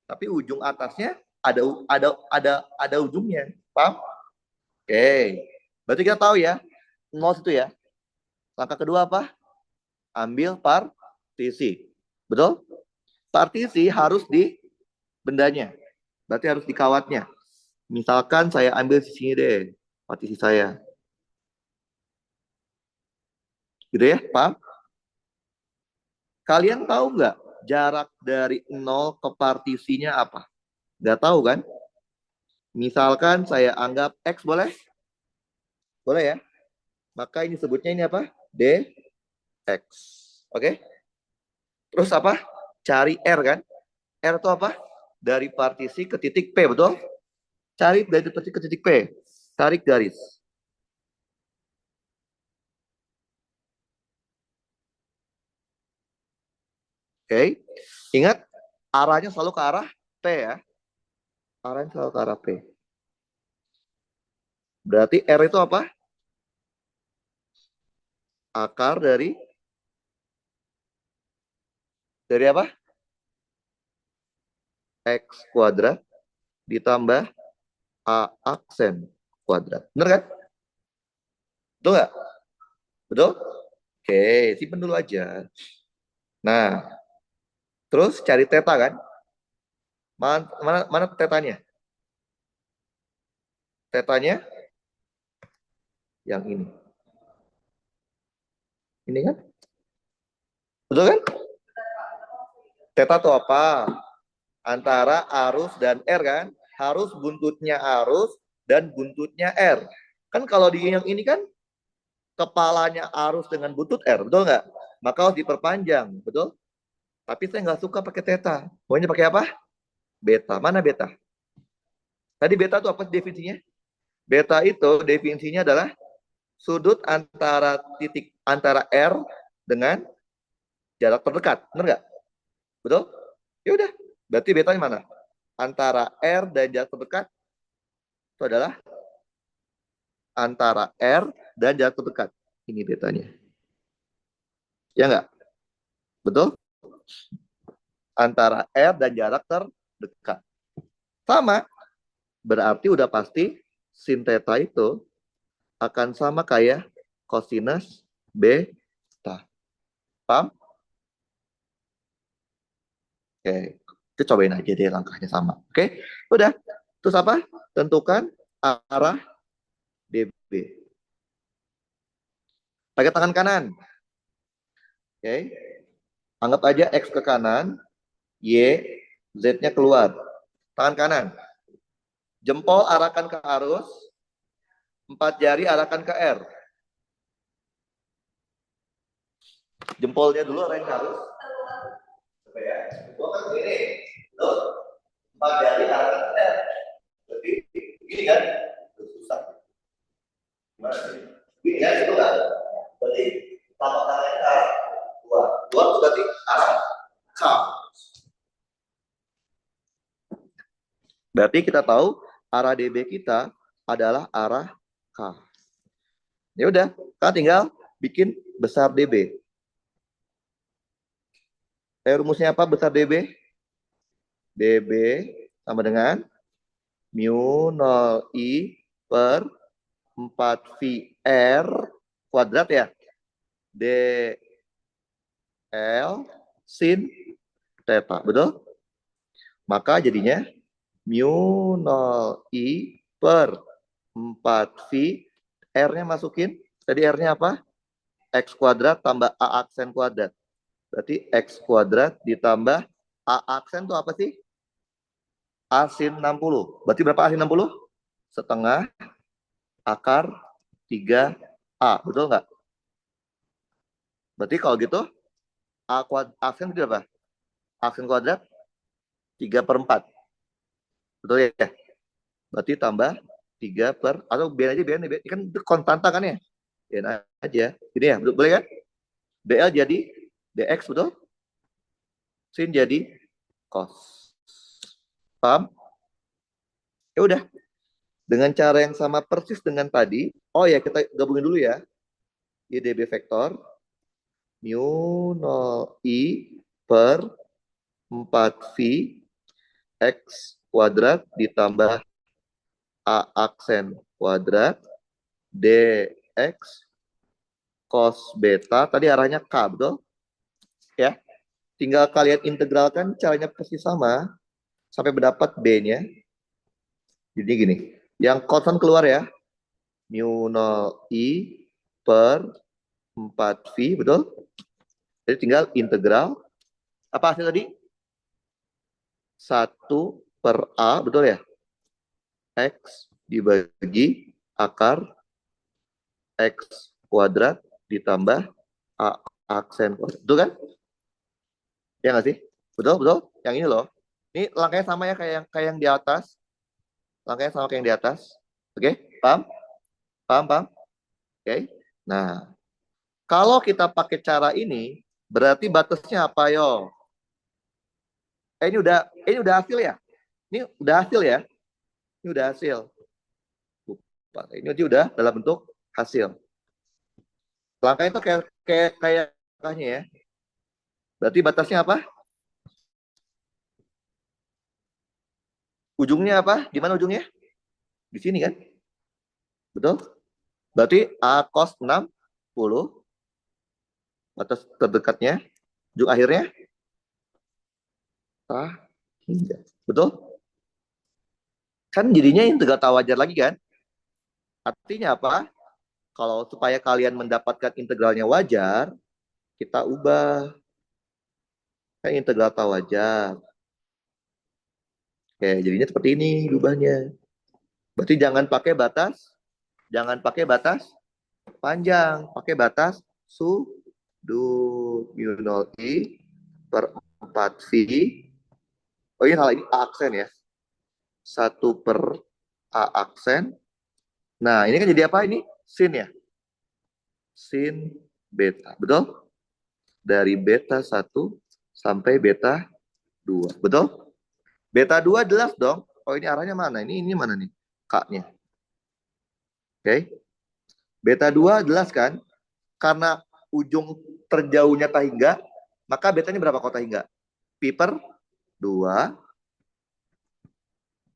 Tapi ujung atasnya ada ujungnya. Paham? Oke. Berarti kita tahu ya, nol itu ya. Langkah kedua apa? Ambil partisi. Betul? Partisi harus di bendanya. Berarti harus di kawatnya. Misalkan saya ambil sisinya deh, partisi saya. Gitu ya, paham? Kalian tahu nggak jarak dari nol ke partisinya apa? Nggak tahu kan? Misalkan saya anggap X boleh? Boleh ya? Maka ini sebutnya ini apa? Dx. Oke? Terus apa? Cari R kan? R itu apa? Dari partisi ke titik P, betul? Cari dari titik ke titik P. Tarik garis. Oke? Ingat, arahnya selalu ke arah P ya. Arahnya selalu ke arah P. Berarti R itu apa? Akar dari apa? X kuadrat ditambah A aksen kuadrat. Bener kan? Betul nggak? Betul? Oke, simpen dulu aja. Nah, terus cari teta kan? Mana tetanya? Tetanya yang ini. Ini kan? Betul kan? Teta itu apa? Antara arus dan R kan? Harus buntutnya arus dan buntutnya R. Kan kalau di yang ini kan kepalanya arus dengan buntut R, betul nggak? Maka harus diperpanjang, betul? Tapi saya nggak suka pakai teta. Maunya pakai apa? Beta. Mana beta? Tadi beta itu apa definisinya? Beta itu definisinya adalah sudut antara R dengan jarak terdekat. Benar nggak? Betul? Ya udah. Berarti betanya mana? Antara R dan jarak terdekat itu adalah antara R dan jarak terdekat. Ini betanya. Ya nggak? Betul? Antara R dan jarak terdekat. Sama. Berarti udah pasti sin theta itu akan sama kayak kosinus beta. Paham? Oke. Itu cobain aja deh langkahnya sama. Oke, udah. Terus apa? Tentukan arah DB. Pakai tangan kanan. Oke. Anggap aja X ke kanan, Y, Z-nya keluar. Tangan kanan. Jempol arahkan ke arus, 4 jari arahkan ke R. Jempolnya dulu arahin ke arus. Ya. Jempol kan begini. Terus 4 jari arahkan ke R. Berarti gini kan? Susah. Gimana sih? Gini kan? Itu kan? Berarti tapak tangannya ke arah 2. 2 itu berarti arah K. Berarti kita tahu arah DB kita adalah arah K. Ya udah, kita tinggal bikin besar DB. Rumusnya apa besar DB? DB sama dengan mu 0I per 4VR kuadrat ya. DL sin theta, betul? Maka jadinya mu 0I per 4V, R-nya masukin. Tadi R-nya apa? X kuadrat tambah A aksen kuadrat. Berarti X kuadrat ditambah A aksen itu apa sih? A sin 60. Berarti berapa A sin 60? Setengah akar 3A. Betul nggak? Berarti kalau gitu, A kuadrat, aksen itu apa? Aksen kuadrat 3/4. Betul ya? Berarti tambah 3 per, atau biar aja, biar kan itu konstanta kan ya? Biar aja. Ini ya, boleh kan? DL jadi DX, betul? Sin jadi cos. Paham? Ya udah. Dengan cara yang sama persis dengan tadi, oh ya kita gabungin dulu ya. IDB vektor mu 0I per 4V X kuadrat ditambah A aksen kuadrat DX cos beta, tadi arahnya K, betul? Ya, tinggal kalian integralkan, caranya persis sama, sampai mendapat B-nya. Jadi gini, yang konstan keluar ya, mu 0I per 4V, betul? Jadi tinggal integral, apa hasil tadi? 1 per A, betul ya? X dibagi akar X kuadrat ditambah A aksen kuadrat. Betul kan? Ya nggak sih? Betul, betul. Yang ini loh. Ini langkahnya sama ya kayak yang di atas. Langkahnya sama kayak yang di atas. Oke, paham? Paham, paham? Oke. Nah, kalau kita pakai cara ini, berarti batasnya apa yo? Ini udah hasil ya? Ini udah hasil ya? Ini udah hasil. Ini udah dalam bentuk hasil. Langkahnya itu kayak langkahnya ya. Berarti batasnya apa? Ujungnya apa? Di mana ujungnya? Di sini kan? Betul? Berarti A cos 60 batas terdekatnya. Ujung akhirnya hingga. Betul? Kan jadinya integral tak wajar lagi kan? Artinya apa? Kalau supaya kalian mendapatkan integralnya wajar, kita ubah. Kan integral tak wajar. Oke, jadinya seperti ini ubahnya. Berarti jangan pakai batas panjang, pakai batas sudut mu 0i per 4V. Oh iya salah, ini A aksen ya. 1 per A aksen. Nah, ini kan jadi apa ini? Sin ya? Sin beta. Betul? Dari beta 1 sampai beta 2. Betul? Beta 2 jelas dong. Oh ini arahnya mana? Ini mana nih? K-nya. Oke. Beta 2 jelas kan? Karena ujung terjauhnya tahingga, maka betanya berapa kalau tahingga? Pi per 2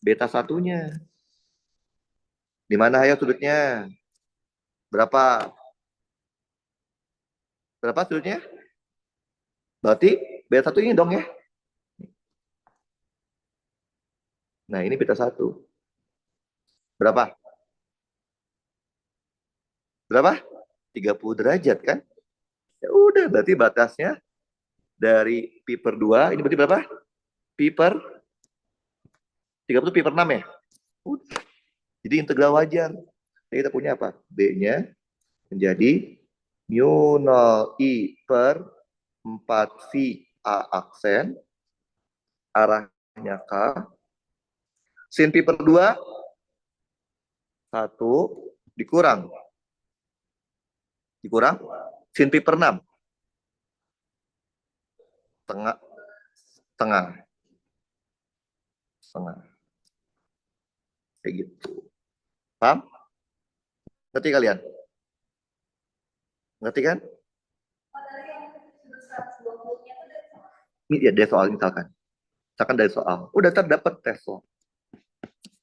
beta satunya. Di mana ayo sudutnya? Berapa? Berapa sudutnya? Berarti beta satu ini dong ya. Nah, ini peta 1. Berapa? Berapa? 30 derajat kan? Ya udah, berarti batasnya dari pi per 2, ini berarti berapa? Pi per 30 pi per 6 ya? Udah. Jadi integral wajar. Jadi kita punya apa? B-nya menjadi mu 0 I per 4 V A aksen, arahnya K, sin pi per 2, 1, dikurang. Sin pi per 6, tengah, tengah, tengah. Kayak gitu. Paham? Ngerti kalian? Ngerti kan? Ini ya dari soal misalkan. Misalkan dari soal. Udah terdapat tes soal.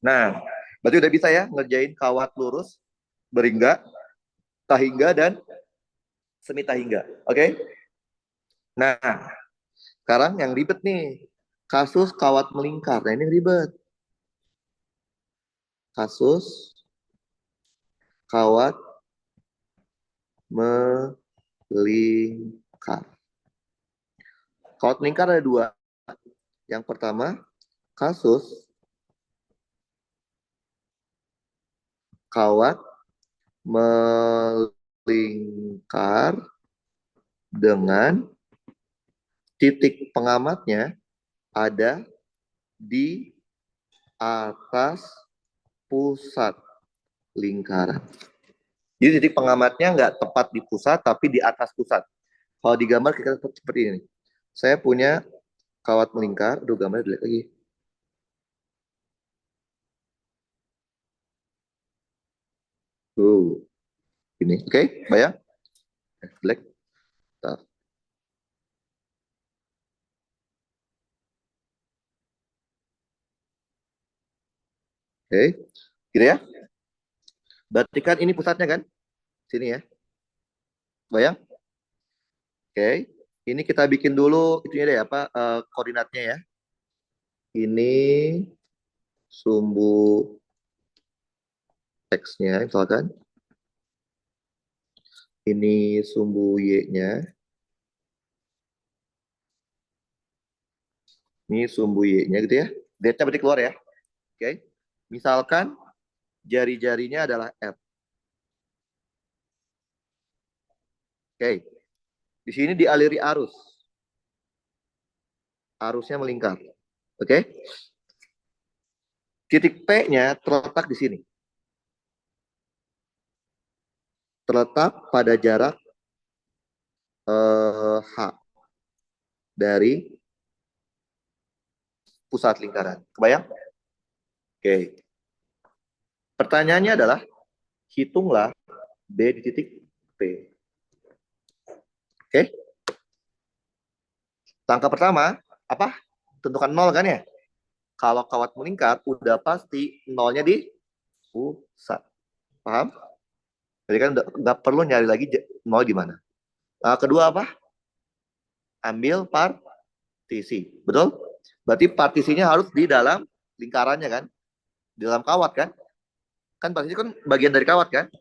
Nah, berarti udah bisa ya ngerjain kawat lurus, berhingga, tahingga, dan semi tahingga. Oke? Nah, sekarang yang ribet nih. Kasus kawat melingkar. Nah, ini ribet. Kasus kawat melingkar. Kawat melingkar ada 2. Yang pertama, kasus kawat melingkar dengan titik pengamatnya ada di atas pusat lingkaran. Jadi titik pengamatnya nggak tepat di pusat, tapi di atas pusat. Kalau digambar kita seperti ini. Saya punya kawat melingkar, aduh gambarnya dilihat lagi. Ini, oke, bayang? Black. Oke, gitu ya. Berarti kan ini pusatnya kan? Sini ya. Bayang? Oke. Ini kita bikin dulu itunya deh apa koordinatnya ya. Ini sumbu X-nya misalkan. Ini sumbu Y-nya. Ini sumbu Y-nya gitu ya. Z-nya berarti keluar ya. Oke. Misalkan jari-jarinya adalah R. Oke. Di sini dialiri arus. Arusnya melingkar. Oke. Titik P-nya terletak di sini. Terletak pada jarak H dari pusat lingkaran. Kebayang? Oke. Pertanyaannya adalah, hitunglah B di titik P. Oke. Langkah pertama, apa? Tentukan 0 kan ya? Kalau kawat melingkar, udah pasti nolnya di pusat. Paham? Jadi kan nggak perlu nyari lagi nol di mana. Nah, kedua apa? Ambil partisi. Betul? Berarti partisinya harus di dalam lingkarannya kan? Di dalam kawat kan? Kan partisi kan bagian dari kawat kan?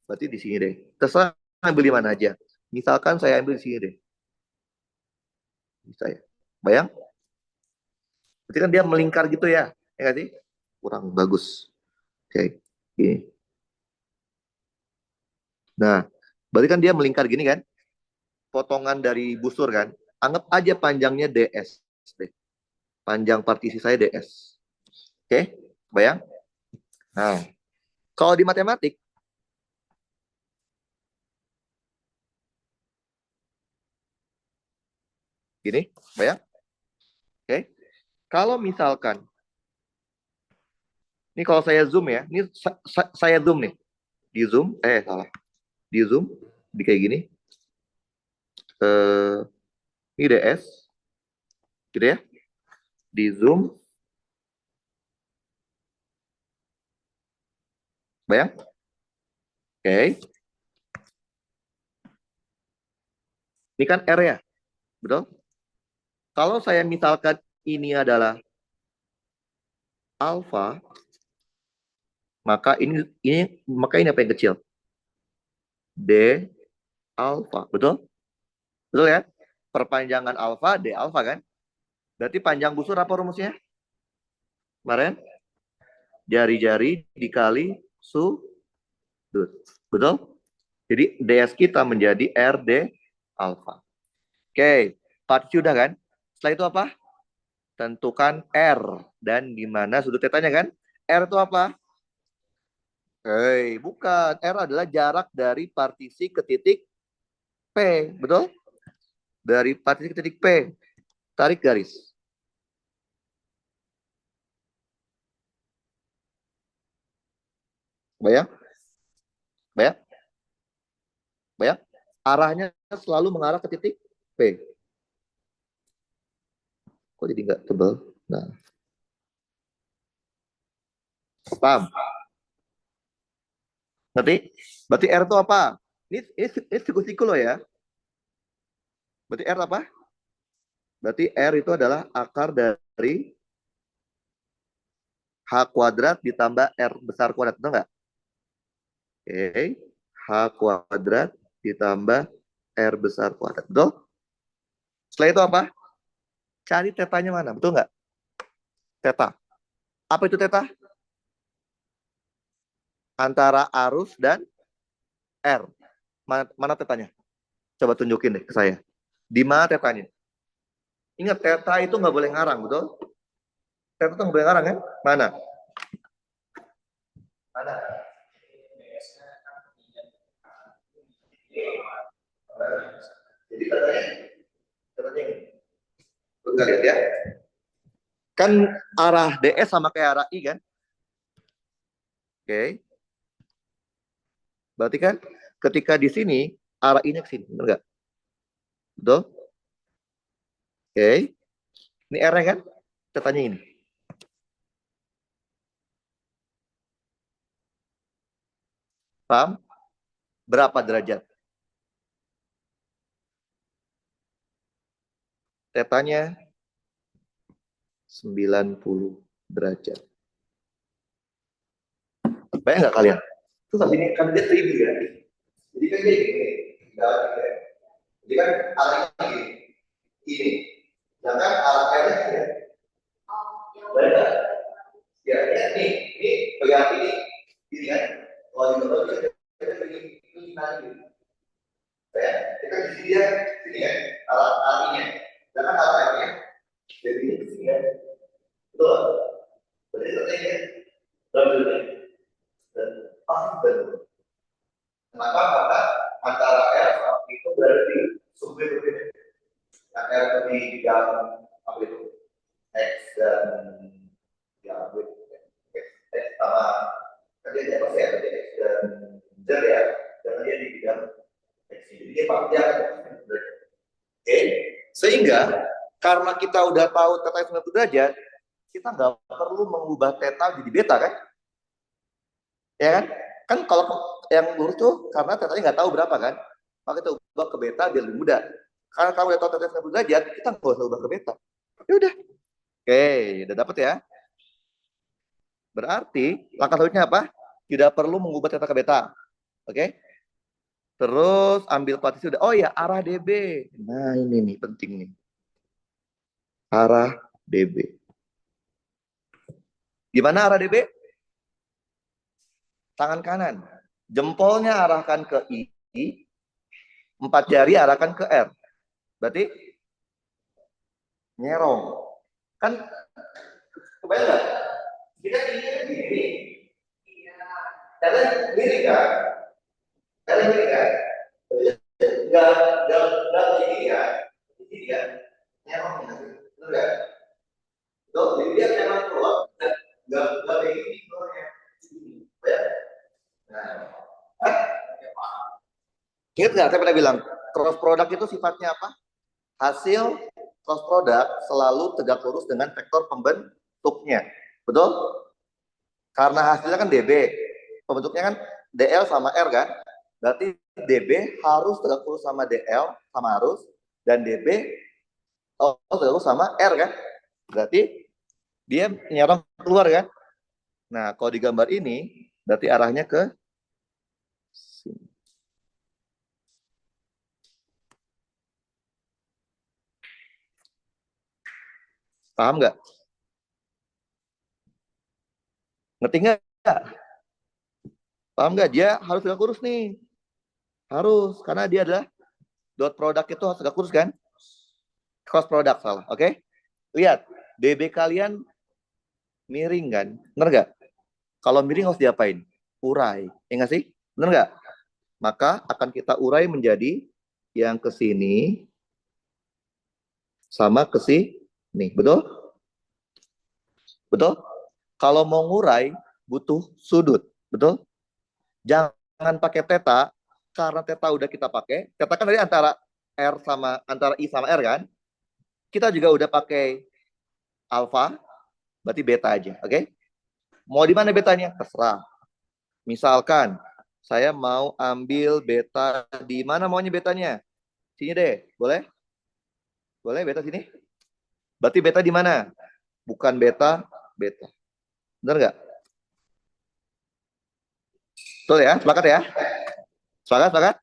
Berarti di sini deh. Terserah ambil di mana aja. Misalkan saya ambil di sini deh. Bisa ya. Bayang? Berarti kan dia melingkar gitu ya. Ya nggak sih? Kurang bagus. Oke. Gini. Nah, berarti kan dia melingkar gini kan? Potongan dari busur kan? Anggap aja panjangnya DS. Panjang partisi saya DS. Oke? Bayang? Nah, kalau di matematik, gini, bayang? Oke? Kalau misalkan, ini kalau saya zoom ya, ini saya zoom nih. Di zoom, salah. Di zoom, di kayak gini. Ini DS, gitu ya. Di zoom, bayang? Oke. Ini kan R ya, betul? Kalau saya misalkan ini adalah alfa, maka ini apa yang kecil? D alfa, betul? Betul ya? Perpanjangan alfa, D alfa kan? Berarti panjang busur apa rumusnya? Kemarin? Jari-jari dikali sudut. Betul? Jadi DS kita menjadi RD alfa. Oke, partisi udah kan? Setelah itu apa? Tentukan R. Dan di mana sudut tetanya kan? R itu apa? Bukan. R adalah jarak dari partisi ke titik P. Betul? Dari partisi ke titik P. Tarik garis. Bayang? Bayang? Bayang? Arahnya selalu mengarah ke titik P. Kok jadi nggak tebal? Nah. Paham? Ngerti? Berarti R itu apa? Ini siku-siku loh ya. Berarti R apa? Berarti R itu adalah akar dari H kuadrat ditambah R besar kuadrat. Betul nggak? Oke. H kuadrat ditambah R besar kuadrat. Betul? Setelah itu apa? Cari tetanya mana? Betul nggak? Teta. Apa itu teta? Antara arus dan R. Mana tetanya? Coba tunjukin deh ke saya. Di mana tetanya? Ingat, teta itu nggak boleh ngarang, betul? Teta itu nggak boleh ngarang kan? Mana? Mana? Jadi tetanya ini. Kita lihat ya. Kan arah DS sama kayak arah I kan? Oke. Berarti kan ketika di sini arah I-nya ke sini, benar nggak? Betul? Oke. Ini R-nya kan? Tetanya ini. Paham? Berapa derajat? Tetanya 90 derajat. Bayang nggak kalian? Terus habis ini kan dia tribu ya. Jadi kan dia gini. Jadi kan arahnya gini. Ini. Sedangkan arah R-nya ya. Bayang nggak? Ya, ini pegang ini kan. Kalau di bawah dia ini nanti. Ya, kita di sini dia sini ya. Arahnya. Sedangkan arah R-nya jadi ini sini ya. Betul. Berarti katanya betul. Pasti betul. Kenapa? Karena antara R sama itu berarti sumber berbeda. Nah, R itu di bidang apa itu? X dan ya, X sama kerja dia pasti ada X dan Z ya, karena dia di bidang X. Jadi dia pasti ada. Oke, sehingga karena kita udah tahu teta 90 derajat, kita nggak perlu mengubah teta jadi beta kan? Ya kan? Kan kalau yang lurus tuh karena tetanya nggak tahu berapa kan, maka kita ubah ke beta biar lebih mudah. Karena kalau udah tahu teta 90 derajat, kita nggak usah ubah ke beta. Ya udah. Oke, udah dapet ya. Berarti langkah selanjutnya apa? Tidak perlu mengubah teta ke beta. Oke? Terus ambil partisi udah. Oh ya, arah DB. Nah, ini nih penting nih. Arah DB. Gimana arah DB? Tangan kanan. Jempolnya arahkan ke I, 4 jari arahkan ke R. Berarti nyerong. Kan kebayang nggak? Kita ini gini. Karena gini kan? Karena gini kan? Nggak begini ya. Begini ya. Nyerong. Betul nggak? Betul. Jadi dia memang keluar. Nggak begini keluarnya. Ya. Nah. Ingat nggak? Saya pernah bilang cross product itu sifatnya apa? Hasil cross product selalu tegak lurus dengan vektor pembentuknya. Betul? Karena hasilnya kan DB. Pembentuknya kan DL sama R kan? Berarti DB harus tegak lurus sama DL sama arus dan DB tegak lurus sama R kan? Berarti Dia nyerong keluar kan? Nah, kalau di gambar ini, berarti arahnya ke sini. Paham nggak? Ngerti nggak? Paham nggak? Dia harus tegak lurus nih. Harus, karena dia adalah dot product itu harus tegak lurus kan? Cross product salah, oke? Lihat, DB kalian miring kan? Bener nggak? Kalau miring harus diapain? Urai, ya nggak sih? Bener nggak? Maka akan kita urai menjadi yang ke sini sama ke sini, betul? Betul? Kalau mau ngurai butuh sudut, betul? Jangan pakai theta, karena theta udah kita pakai. Theta kan dari antara I sama R kan? Kita juga udah pakai alfa, berarti beta aja, oke? Mau di mana betanya? Terserah. Misalkan saya mau ambil beta di mana maunya betanya? Sini deh, boleh? Boleh beta sini? Berarti beta di mana? Bukan beta, beta. Benar nggak? Betul ya? Sepakat ya? Sepakat, sepakat?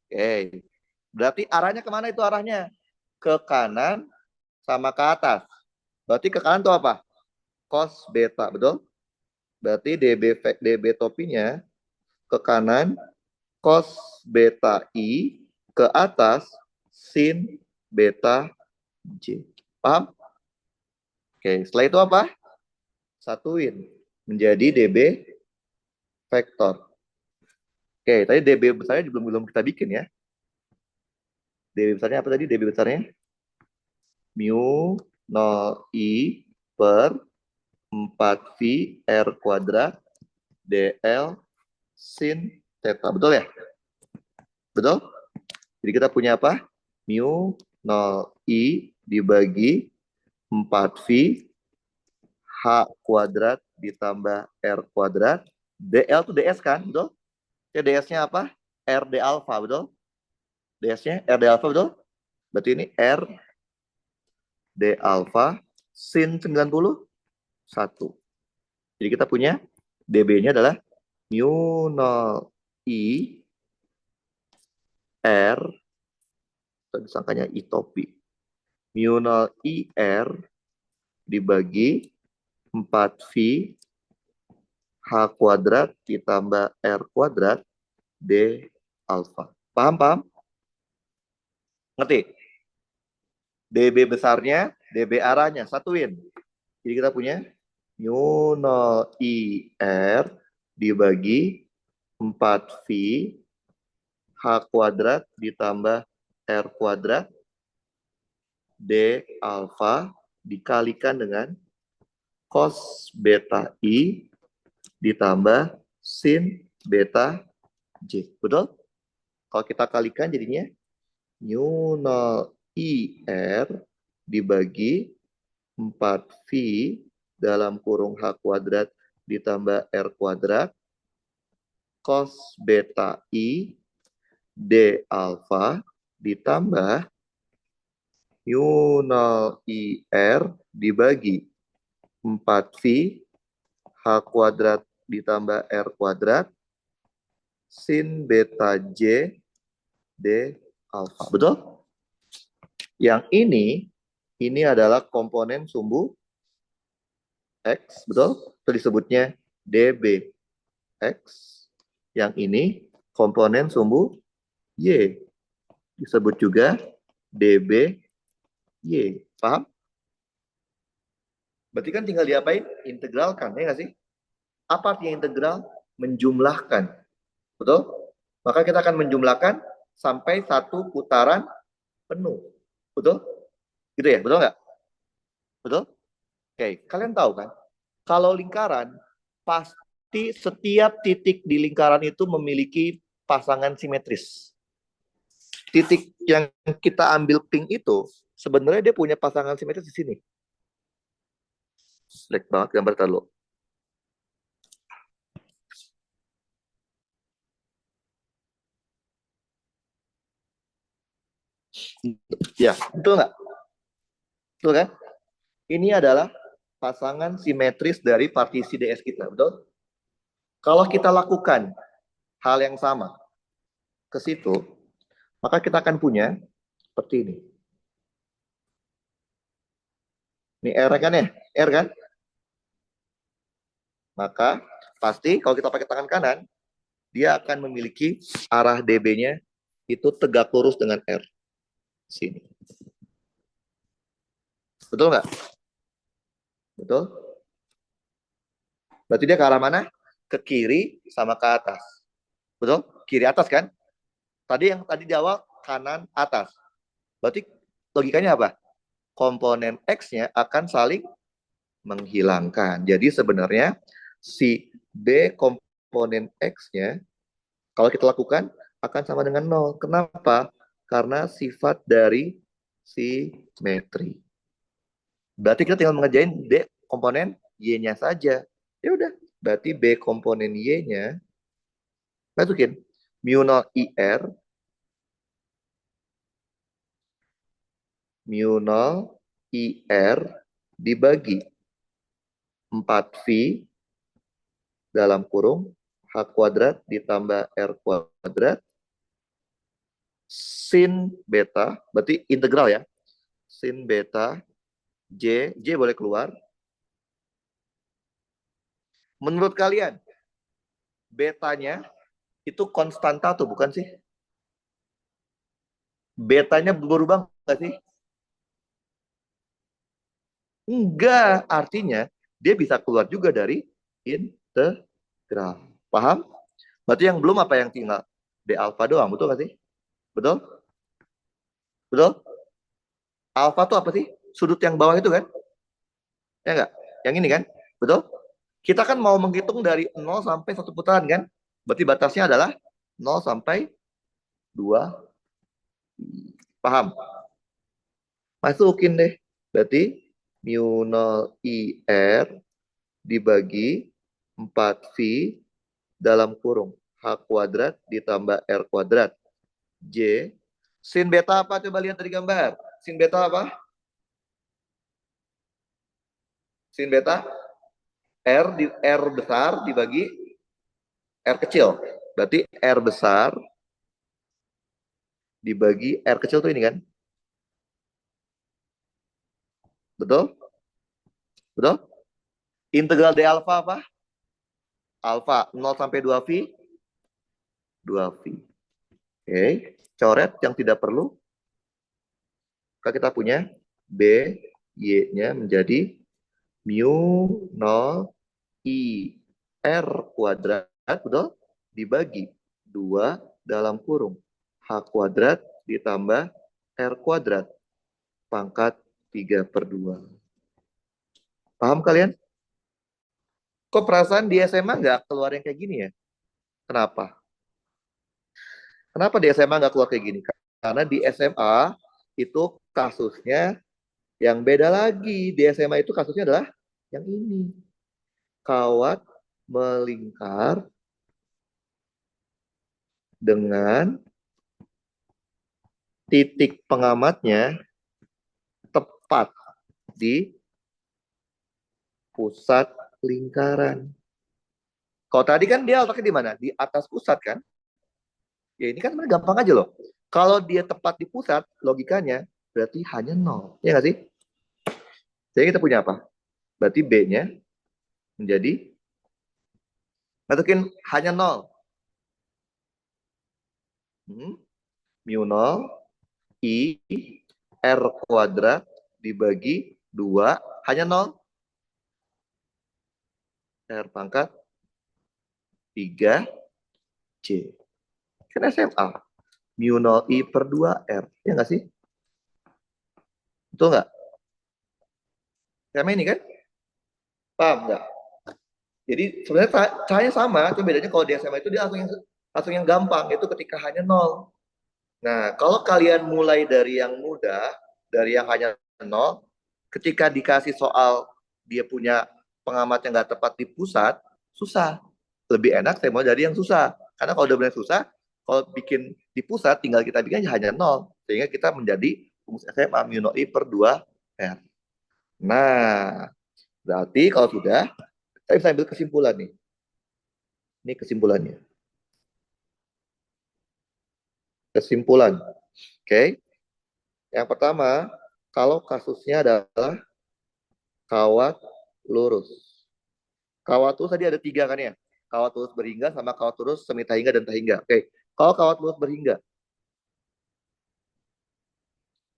Oke. Berarti arahnya kemana itu arahnya? Ke kanan sama ke atas. Berarti ke kanan itu apa? Cos beta, betul? Berarti DB topinya ke kanan cos beta I, ke atas sin beta J. Paham? Oke, setelah itu apa? Satuin menjadi DB vektor. Oke, tadi DB besarnya belum kita bikin ya. DB besarnya apa tadi? DB besarnya mu 0 I per 4 V R kuadrat DL sin theta. Betul ya? Betul? Jadi kita punya apa? Mu 0 I dibagi 4 V H kuadrat ditambah R kuadrat. DL itu DS kan? Betul? Ya DS-nya apa? RD alpha, betul? DS-nya RD alpha, betul? Berarti ini RD alpha sin 91. Jadi kita punya DB-nya adalah mu 0 I R, disangkanya I topi. Mu 0 I R dibagi 4 V H kuadrat ditambah R kuadrat D alpha. Paham, paham? Ngerti? DB besarnya, DB arahnya, satuin. Jadi kita punya mu 0 I R dibagi 4 V H kuadrat ditambah R kuadrat D alpha dikalikan dengan cos beta I ditambah sin beta J. Betul? Kalau kita kalikan jadinya mu 0 I R dibagi 4 V dalam kurung H kuadrat ditambah R kuadrat cos beta I D alpha ditambah mu 0 I R dibagi 4 V H kuadrat ditambah R kuadrat sin beta J D alpha. Betul? Yang ini adalah komponen sumbu X, betul? Itu disebutnya DB X. Yang ini komponen sumbu Y. Disebut juga DB Y. Paham? Berarti kan tinggal diapain? Integralkan, ya nggak sih? Apa artinya integral? Menjumlahkan. Betul? Maka kita akan menjumlahkan sampai satu putaran penuh. Betul? Gitu ya? Betul nggak? Betul? Oke, kalian tahu kan? Kalau lingkaran, pasti setiap titik di lingkaran itu memiliki pasangan simetris. Titik yang kita ambil pink itu, sebenarnya dia punya pasangan simetris di sini. Jelek banget gambar tadi. Ya, betul nggak? Betul kan? Ini adalah pasangan simetris dari partisi DS kita, betul? Kalau kita lakukan hal yang sama ke situ, maka kita akan punya seperti ini. Ini R kan ya? R kan? Maka pasti kalau kita pakai tangan kanan, dia akan memiliki arah DB-nya itu tegak lurus dengan R. Sini. Betul nggak? Betul? Berarti dia ke arah mana? Ke kiri sama ke atas. Betul? Kiri atas kan? Tadi di awal kanan atas. Berarti logikanya apa? Komponen X-nya akan saling menghilangkan. Jadi sebenarnya si B komponen X-nya kalau kita lakukan akan sama dengan 0. Kenapa? Karena sifat dari simetri. Berarti kita tinggal mengerjain B komponen Y-nya saja. Ya udah, berarti B komponen Y-nya masukin mu 0 IR mu 0 IR dibagi 4V dalam kurung H kuadrat ditambah R kuadrat sin beta, berarti integral ya, sin beta J boleh keluar. Menurut kalian betanya itu konstanta tuh bukan sih? Betanya berubah nggak sih? Enggak, artinya dia bisa keluar juga dari integral. Paham? Berarti yang belum apa yang tinggal? D alfa doang, betul nggak sih? Betul? Betul? Alfa tuh apa sih? Sudut yang bawah itu kan? Ya enggak? Yang ini kan? Betul? Kita kan mau menghitung dari 0 sampai 1 putaran kan? Berarti batasnya adalah 0 sampai 2. Paham? Masukin deh. Berarti mu 0 IR dibagi 4V dalam kurung H kuadrat ditambah R kuadrat J. Sin beta apa? Coba lihat dari gambar. Sin beta apa? Sin beta R besar dibagi R kecil. Berarti R besar dibagi R kecil tuh ini kan? Betul? Betul? Integral D alfa apa? Alfa 0 sampai 2V 2V. Oke, coret yang tidak perlu. Maka kita punya B Y-nya menjadi mu 0 I R kuadrat, betul? Dibagi 2 dalam kurung H kuadrat ditambah R kuadrat pangkat 3/2. Paham kalian? Kok perasaan di SMA nggak keluar yang kayak gini ya? Kenapa? Kenapa di SMA nggak keluar kayak gini? Karena di SMA itu kasusnya yang beda lagi. Di SMA itu kasusnya adalah yang ini. Kawat melingkar dengan titik pengamatnya tepat di pusat lingkaran. Kalau tadi kan dia letaknya di mana? Di atas pusat kan? Ya ini kan gampang aja loh. Kalau dia tepat di pusat, logikanya berarti hanya 0. Ya nggak sih? Jadi kita punya apa? Berarti B-nya menjadi masukin hanya 0. Mu 0 I R kuadrat dibagi 2 hanya 0. R pangkat 3 C. Kan SMA. Mu 0 I per 2 R. Ya nggak sih? Betul nggak? SMA ini kan? Paham nggak? Jadi sebenarnya caranya sama, cuma bedanya kalau di SMA itu dia langsung yang gampang, itu ketika hanya 0. Nah, kalau kalian mulai dari yang mudah, dari yang hanya 0, ketika dikasih soal dia punya pengamat yang nggak tepat di pusat, susah. Lebih enak saya mau dari yang susah. Karena kalau udah benar susah, kalau bikin di pusat, tinggal kita bikin hanya 0. Sehingga kita menjadi rumus SMA mu 0 I per 2 R. Nah, Berarti kalau sudah, saya bisa ambil kesimpulan nih. Ini kesimpulannya. Kesimpulan. Oke. Yang pertama, kalau kasusnya adalah kawat lurus. Kawat lurus tadi ada 3 kan ya? Kawat lurus berhingga sama kawat lurus semi tahingga dan tahingga. Oke. Kalau kawat lurus berhingga,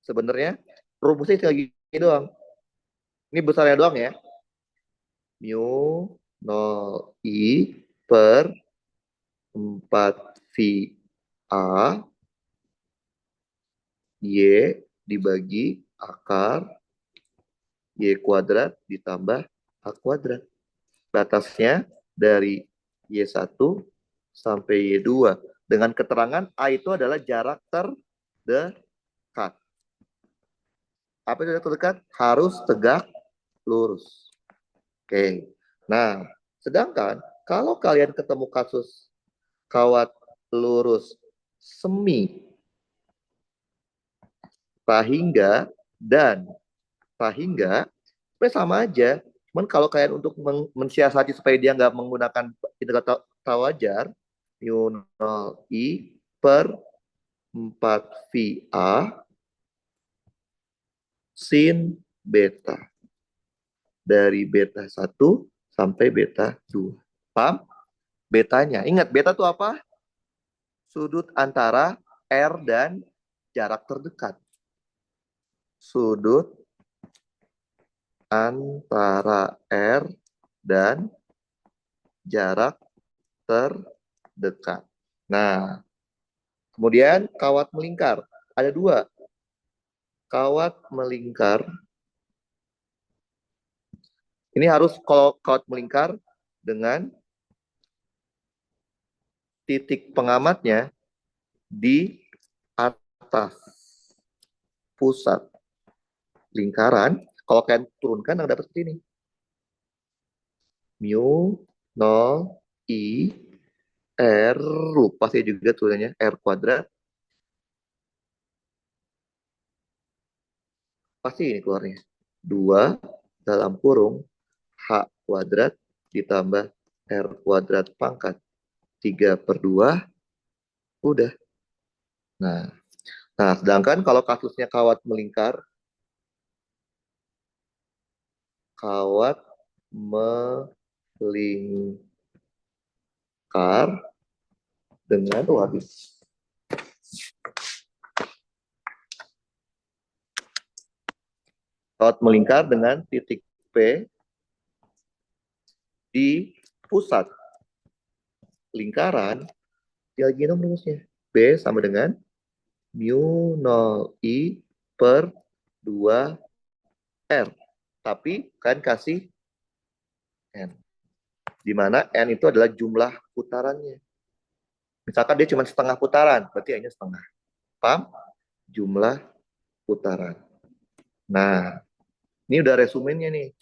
sebenarnya rumusnya tinggal gini doang. Ini besarnya doang ya. Mu 0 I per 4 V A Y dibagi akar Y kuadrat ditambah A kuadrat. Batasnya dari Y1 sampai Y2. Dengan keterangan A itu adalah jarak terdekat. Apa itu jarak terdekat? Harus tegak lurus. Oke. Nah, sedangkan kalau kalian ketemu kasus kawat lurus semi tahingga dan tahingga, sebenarnya sama aja. Cuman kalau kalian untuk mensiasati supaya dia nggak menggunakan integral tawajar, mu 0 I per 4 VA sin beta. Dari beta 1 sampai beta 2. Paham? Betanya. Ingat, beta itu apa? Sudut antara R dan jarak terdekat. Sudut antara R dan jarak terdekat. Nah, kemudian kawat melingkar. Ada 2. Kawat melingkar. Ini harus kalau kawat melingkar dengan titik pengamatnya di atas pusat lingkaran. Kalau kalian turunkan, yang dapat seperti ini. Mu 0 I R, lupa saya juga tulisannya, R kuadrat. Pasti ini keluarnya. 2 dalam kurung H kuadrat ditambah R kuadrat pangkat 3/2. Udah. Nah, sedangkan kalau kasusnya kawat melingkar, kawat melingkar dengan habis. Kawat melingkar dengan titik P di pusat lingkaran, tinggal gini rumusnya. B sama dengan mu 0 I per 2 R. Tapi kan kasih N. Di mana N itu adalah jumlah putarannya. Misalkan dia cuma setengah putaran, berarti hanya setengah. Paham? Jumlah putaran. Nah, ini udah resumenya nih.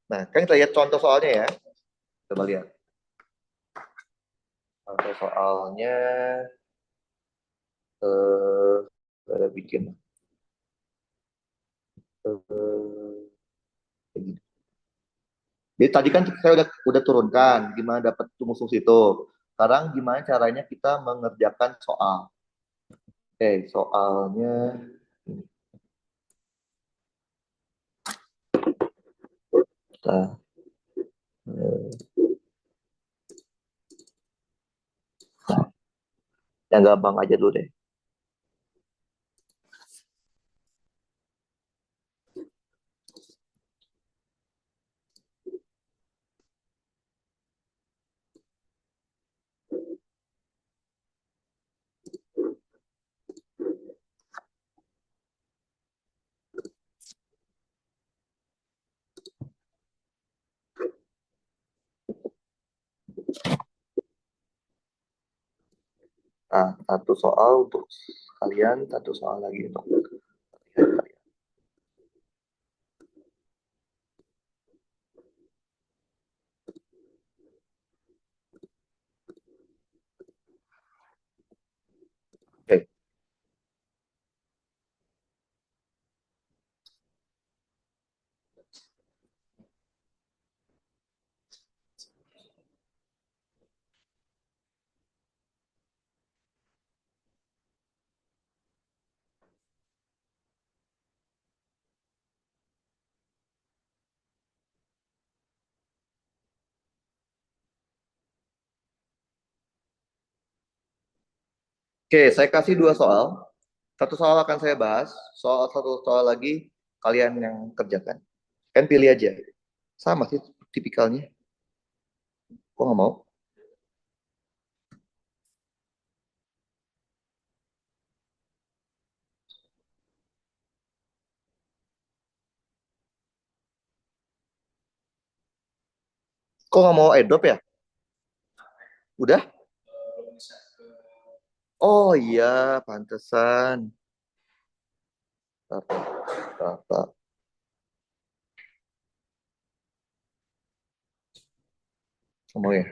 Nah, kan kita lihat contoh soalnya ya. Coba lihat. Contoh soalnya ada bikin jadi tadi kan saya udah turunkan gimana dapat rumus itu. Sekarang gimana caranya kita mengerjakan soal. Oke, soalnya kita yang gampang aja dulu deh. Nah, satu soal untuk kalian, satu soal lagi untuk kalian. Oke, Oke, saya kasih dua soal. Satu soal akan saya bahas, satu soal lagi kalian yang kerjakan. Kan pilih aja. Sama sih tipikalnya. Kok nggak mau? Kok nggak mau airdrop ya? Udah? Oh iya, pantesan. Bapak. Nggak mau ya?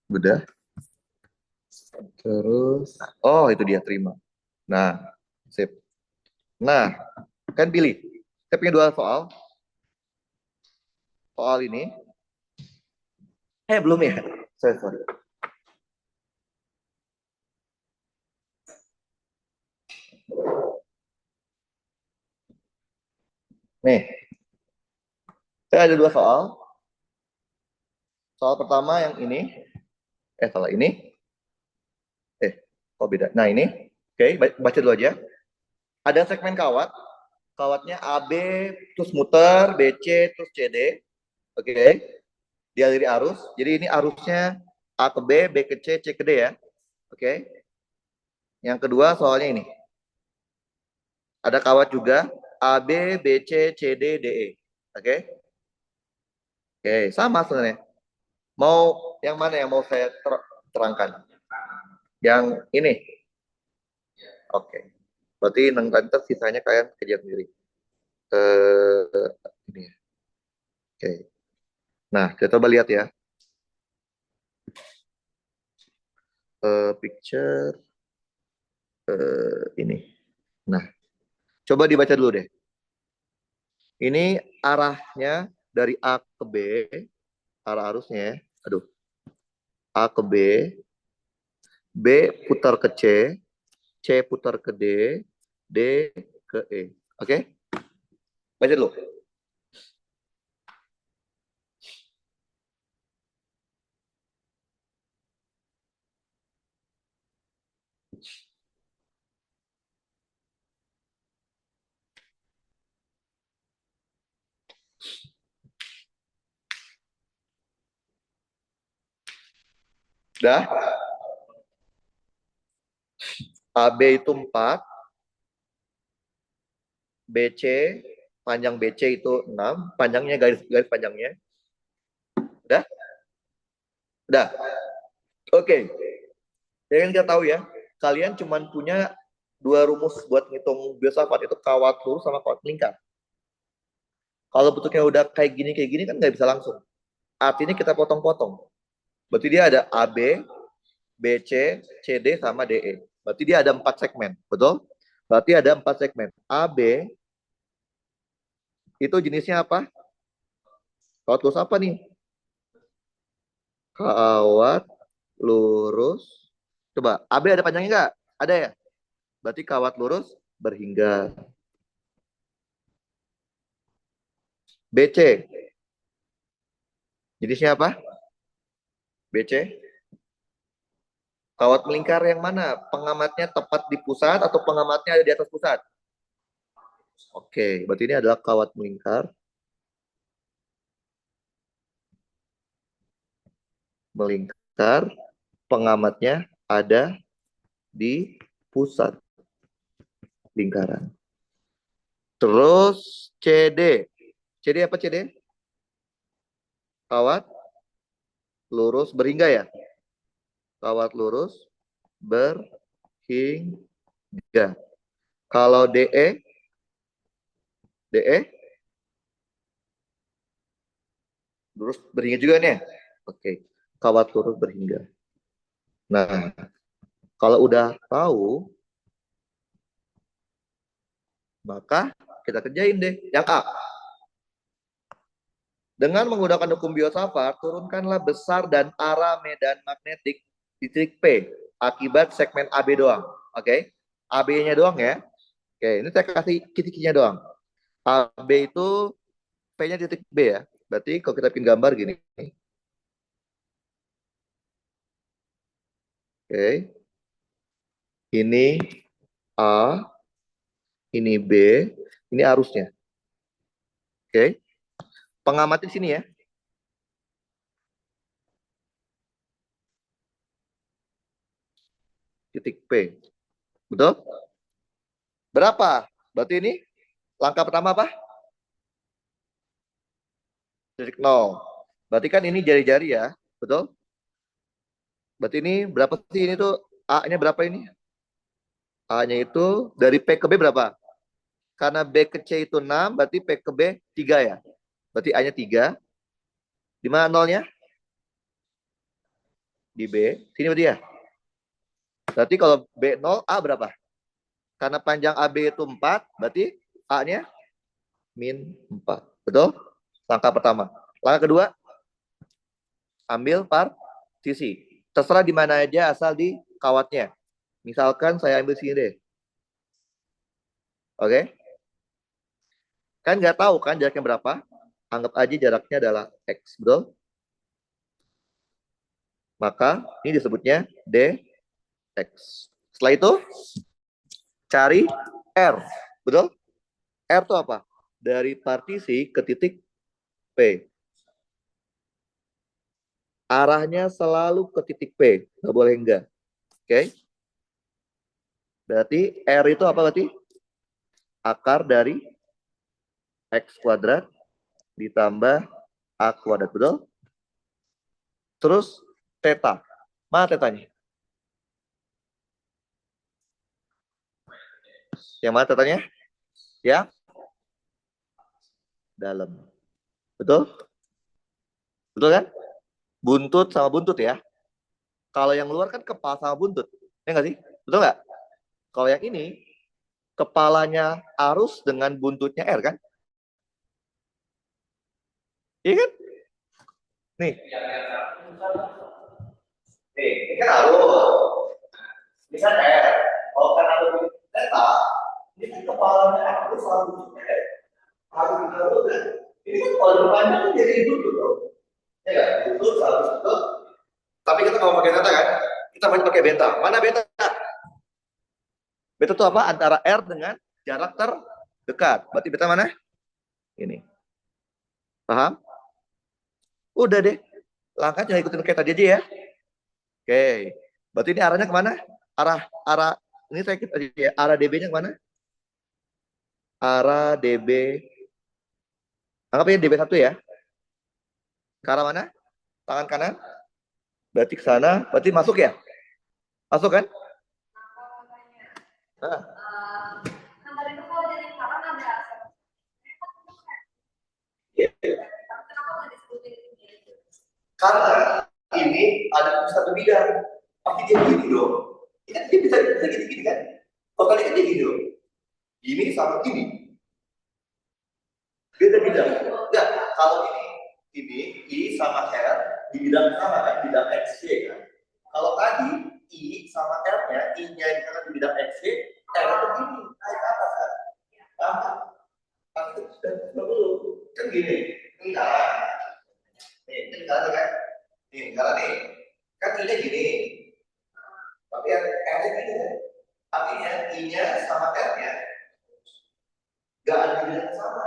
Udah. Terus, oh itu dia terima. Nah, sip. Nah, kan pilih. Saya punya dua soal. Soal ini. Belum ya? Sorry. Nih, saya ada dua soal. Soal pertama yang ini. Salah ini. Kok beda? Nah ini. Oke, baca dulu aja. Ada segmen kawat. Kawatnya AB, terus muter, BC, terus CD. Oke. Dialiri arus. Jadi ini arusnya A ke B, B ke C, C ke D ya. Oke. Yang kedua soalnya ini. Ada kawat juga AB, BC, CD, DE. Oke. Oke, sama sebenarnya. Mau yang mana yang mau saya terangkan? Yang ini. Oke. Berarti nanti sisanya kalian kerja sendiri. Ini ya. Oke. Nah, kita coba lihat ya. Picture ini. Nah, coba dibaca dulu deh. Ini arahnya dari A ke B, arah arusnya. Aduh. A ke B, B putar ke C, C putar ke D, D ke E. Oke? Baca dulu. Dah? AB itu 4, BC, panjang BC itu 6, panjangnya garis panjangnya. Udah? Udah. Oke. Jadi kita tahu ya, kalian cuma punya dua rumus buat ngitung filsafat, itu kawat lurus sama kawat melingkar. Kalau bentuknya udah kayak gini kan nggak bisa langsung. Artinya kita potong-potong. Berarti dia ada AB, BC, CD, sama DE. Berarti dia ada 4 segmen, betul? Berarti ada 4 segmen. AB itu jenisnya apa? Kawat lurus apa nih? Kawat lurus. Coba, AB ada panjangnya nggak? Ada ya? Berarti kawat lurus berhingga. BC, jenisnya apa? BC. Kawat melingkar yang mana? Pengamatnya tepat di pusat atau pengamatnya ada di atas pusat? Oke, berarti ini adalah kawat melingkar. Melingkar, pengamatnya ada di pusat lingkaran. Terus CD. CD apa CD? Kawat lurus berhingga ya? Kawat lurus berhingga. Kalau DE, DE lurus berhingga juga nih. Oke, kawat lurus berhingga. Nah, kalau udah tahu, maka kita kerjain deh. Yang A, dengan menggunakan hukum Biot-Savart, turunkanlah besar dan arah medan magnetik di titik P akibat segmen AB doang. Oke, AB-nya doang ya. Oke, ini saya kasih titiknya doang. AB itu P-nya titik B ya. Berarti kalau kita bikin gambar gini, Oke. Ini A, ini B, ini arusnya. Oke. Pengamati di sini ya. Titik P. Betul? Berapa? Berarti ini langkah pertama apa? Titik 0. Berarti kan ini jari-jari ya. Betul? Berarti ini berapa sih ini tuh? A-nya berapa ini? A-nya itu dari P ke B berapa? Karena B ke C itu 6, berarti P ke B 3 ya. Berarti A-nya 3. Di mana nolnya? Di B. Sini berarti ya. Berarti kalau B 0, A berapa? Karena panjang AB itu 4, berarti A-nya min 4. Betul? Langkah pertama. Langkah kedua, ambil partisi. Terserah di mana aja asal di kawatnya. Misalkan saya ambil sini deh. Oke? Kan nggak tahu kan jaraknya berapa? Anggap aja jaraknya adalah X. Betul? Maka ini disebutnya dx. Setelah itu, cari R. Betul? R itu apa? Dari partisi ke titik P. Arahnya selalu ke titik P. Nggak boleh enggak. Oke? Berarti R itu apa berarti? Akar dari X kuadrat ditambah A kuadrat. Betul? Terus theta. Mana tetanya? Yang mana tetanya? Ya, dalam. Betul? Betul kan? Buntut sama buntut ya. Kalau yang luar kan kepala sama buntut. Ya nggak sih? Betul nggak? Kalau yang ini, kepalanya arus dengan buntutnya R kan? Iya kan? Nih. Nih, ini kan arus. Ini kan R. Kalau kan arus theta, ini kan kepalanya arus sama buntutnya R. Arus itu kan? Ini kan kalau depannya kan jadi buntut dong. Ya nggak? Buntut sama buntut. Tapi kita kalau pakai theta kan, kita masih pakai beta. Mana beta? Beta itu apa? Antara R dengan jarak terdekat. Berarti beta mana? Ini. Paham? Udah deh. Langkah cuma ikutin kayak tadi aja ya. Oke. Berarti ini arahnya kemana? Arah ini saya ikut aja ya. Arah DB-nya kemana? Arah DB. Anggap ini DB1 ya. Ke arah mana? Tangan kanan. Berarti ke sana. Berarti masuk ya? Masuk kan? Nah. Karena ini ada satu bidang. Pasti dia gini dong. Ini kan dia bisa gini-gini kan? Kalau kali kan dia gini dong. Gini sama gini. Beda bidang. Enggak, kalau ini I sama R di bidang sama kan, bidang XY kan. Kalau tadi I sama R-nya, I-nya misalkan di bidang XY, R itu gini, naik ke atas kan. Paham? Tapi itu sudah dulu. Kan gini, ini kalah. Nih, ini kalah kan? Nih, kalah nih. Kan I-nya gini. Tapi R-nya gini kan. Artinya I-nya sama R-nya nggak ada di bidang sama.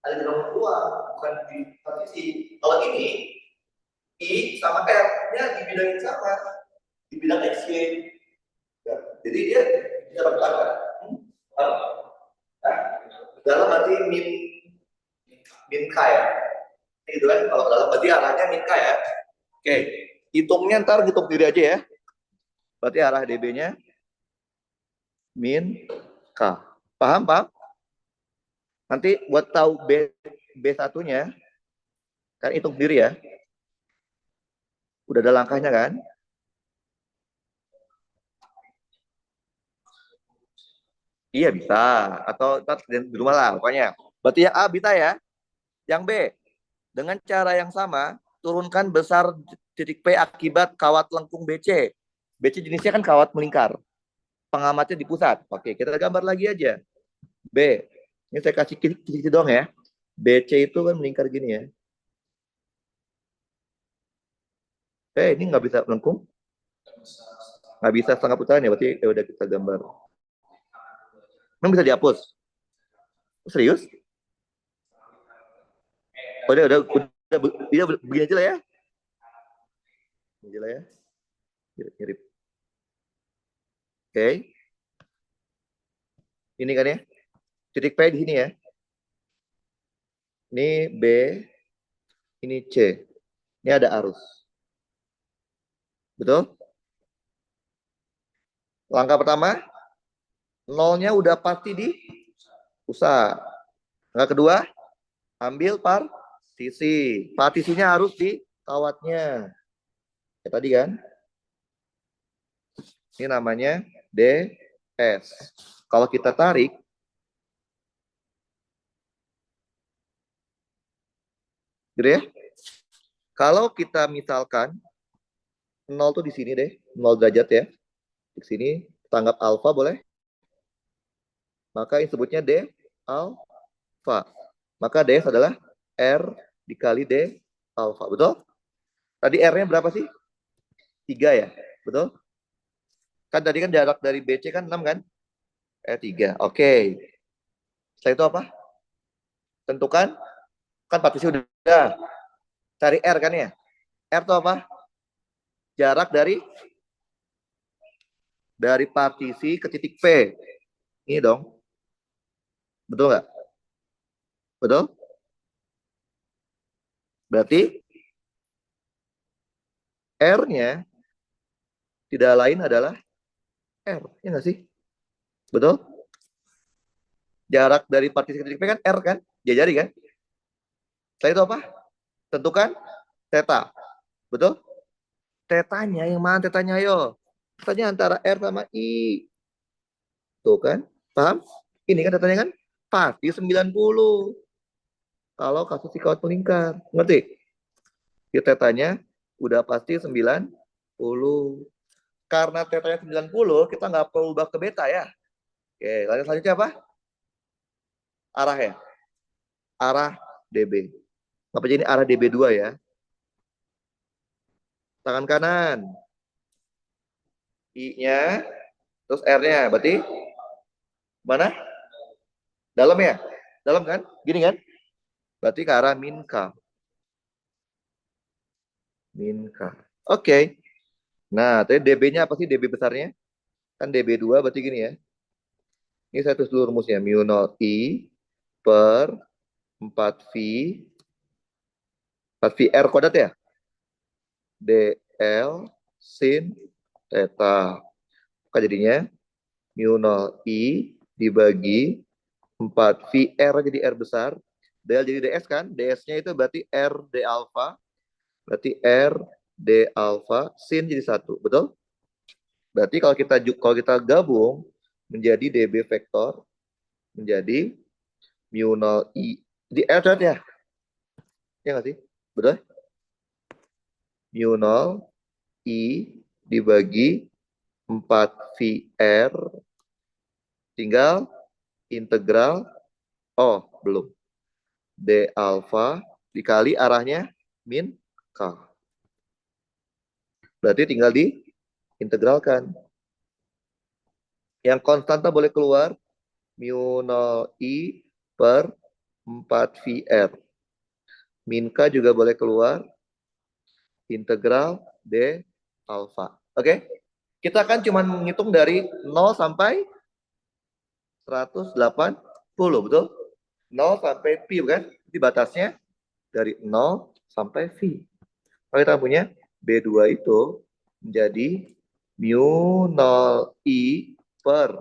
Ada di dalam keluar, bukan di posisi. Kalau ini I sama R-nya di bidang yang sama, di bidang XY. Ya. Jadi dia bisa bertambah. Dalam berarti min K ya. Gitu kan, kalau dalam berarti arahnya min K ya. Oke, hitungnya ntar hitung diri aja ya. Berarti arah DB-nya min K. Paham, paham? Nanti buat tahu B1-nya, kan hitung sendiri ya. Udah ada langkahnya kan? Iya bisa. Atau ntar di rumah lah pokoknya. Berarti yang A bisa ya. Yang B, dengan cara yang sama, turunkan besar titik P akibat kawat lengkung BC. BC jenisnya kan kawat melingkar. Pengamatnya di pusat. Oke, kita gambar lagi aja. B, ini saya kasih titik doang ya. BC itu kan melingkar gini ya. Ini nggak bisa melengkung. Nggak bisa setengah putaran ya, berarti ya udah kita gambar. Emang bisa dihapus? Serius? Oh, udah begini aja lah ya. Begini aja lah ya. Mirip. Oke. Ini kan ya. Titik P di sini ya. Ini B, ini C. Ini ada arus. Betul? Langkah pertama, nolnya udah pasti di pusat. Langkah kedua, ambil partisi. Partisinya harus di kawatnya. Ya, tadi kan. Ini namanya DS. Kalau kita tarik, gitu ya. Kalau kita misalkan 0 tuh di sini deh, 0 derajat ya. Di sini tanggap alfa boleh. Maka ini sebutnya D alfa. Maka DS adalah R dikali D alfa. Betul? Tadi R-nya berapa sih? 3 ya? Betul? Kan tadi kan jarak dari BC kan 6 kan? 3. Oke. Setelah itu apa? Tentukan. Kan partisi udah. Cari R kan ya? R itu apa? Jarak dari partisi ke titik P. Ini dong. Betul nggak? Betul? Berarti R-nya tidak lain adalah R. Ya nggak sih? Betul? Jarak dari partisi ke titik P kan R kan? Jari kan? Setelah itu apa? Tentukan theta. Betul? Tetanya yang mana tetanya ayo? Tetanya antara R sama I. Tuh kan? Paham? Ini kan tetanya kan? Pasti 90. Kalau kasus si kawat melingkar. Ngerti? Ya, tetanya udah pasti 90. Karena tetanya 90, kita nggak perlu ubah ke beta ya. Oke, lanjut selanjutnya apa? Arah ya? Arah DB. Apa jadi arah DB2 ya? Tangan kanan. I-nya, terus R-nya. Berarti mana? Dalam ya? Dalam kan? Gini kan? Berarti ke arah min K. Min K. Oke. Nah, tadi DB-nya apa sih DB besarnya? Kan DB2 berarti gini ya. Ini saya tulis dulu rumusnya. Mu 0 I per 4V 4VR kuadrat ya? DL sin theta. Maka jadinya mu 0 I dibagi 4VR jadi R besar. DL jadi DS kan? DS-nya itu berarti R D alpha. Berarti R D alpha sin jadi 1. Betul? Berarti kalau kita gabung menjadi DB vektor menjadi mu 0 I di R ya? Ya nggak sih? Betul? Mu 0 I dibagi 4VR tinggal integral belum D alpha dikali arahnya min K. Berarti tinggal diintegralkan. Yang konstanta boleh keluar mu 0 I per 4VR. Min K juga boleh keluar integral D alpha. Oke? Kita kan cuma menghitung dari 0 sampai 180, betul? 0 sampai pi kan? Jadi batasnya dari 0 sampai V. Kalau kita punya B2 itu menjadi mu 0 I per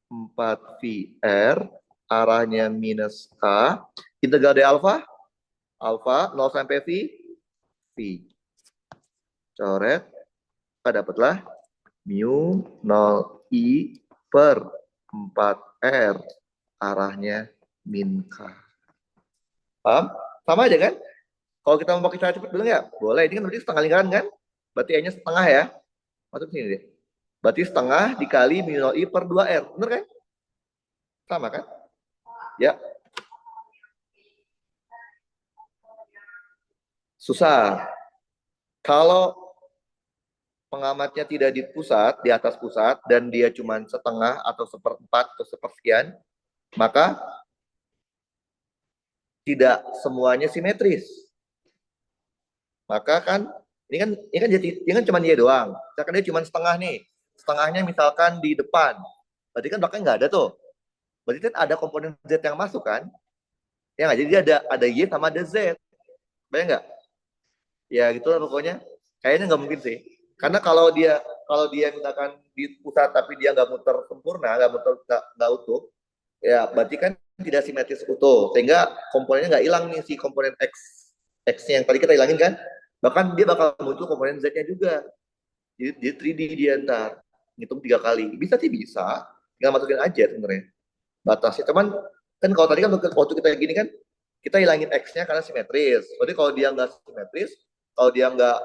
4 VR, arahnya minus K, integral D alpha, alpha 0 sampai V, V. Coret, kita dapatlah mu 0 I per 4R, arahnya min K. Paham? Sama aja kan? Kalau kita mau pakai cara cepat boleh nggak? Boleh. Ini kan berarti setengah lingkaran kan? Berarti I-nya setengah ya. Masuk sini deh. Berarti setengah dikali mu 0 I per 2R. Bener kan? Sama kan? Ya. Susah. Kalau pengamatnya tidak di pusat, di atas pusat, dan dia cuma setengah atau seperempat atau sepersekian, maka tidak semuanya simetris. Maka kan ini kan cuma dia doang. Misalkan dia cuma setengah nih, setengahnya misalkan di depan, berarti kan belakangnya nggak ada tuh. Berarti kan ada komponen Z yang masuk kan? Ya nggak, jadi ada Y sama ada Z. Bayang nggak? Ya gitu lah pokoknya. Kayaknya nggak mungkin sih. Karena kalau dia misalkan di pusat tapi dia nggak muter sempurna, nggak utuh, ya berarti kan tidak simetris utuh. Sehingga komponennya nggak hilang nih si komponen X yang tadi kita hilangin kan. Bahkan dia bakal muncul komponen Z-nya juga. Jadi dia 3D dia ntar. Ngitung 3 kali. Bisa sih bisa. Tinggal masukin aja sebenarnya. Batasnya. Cuman kan kalau tadi kan waktu kita gini kan, kita hilangin X-nya karena simetris. Berarti kalau dia nggak simetris, kalau dia nggak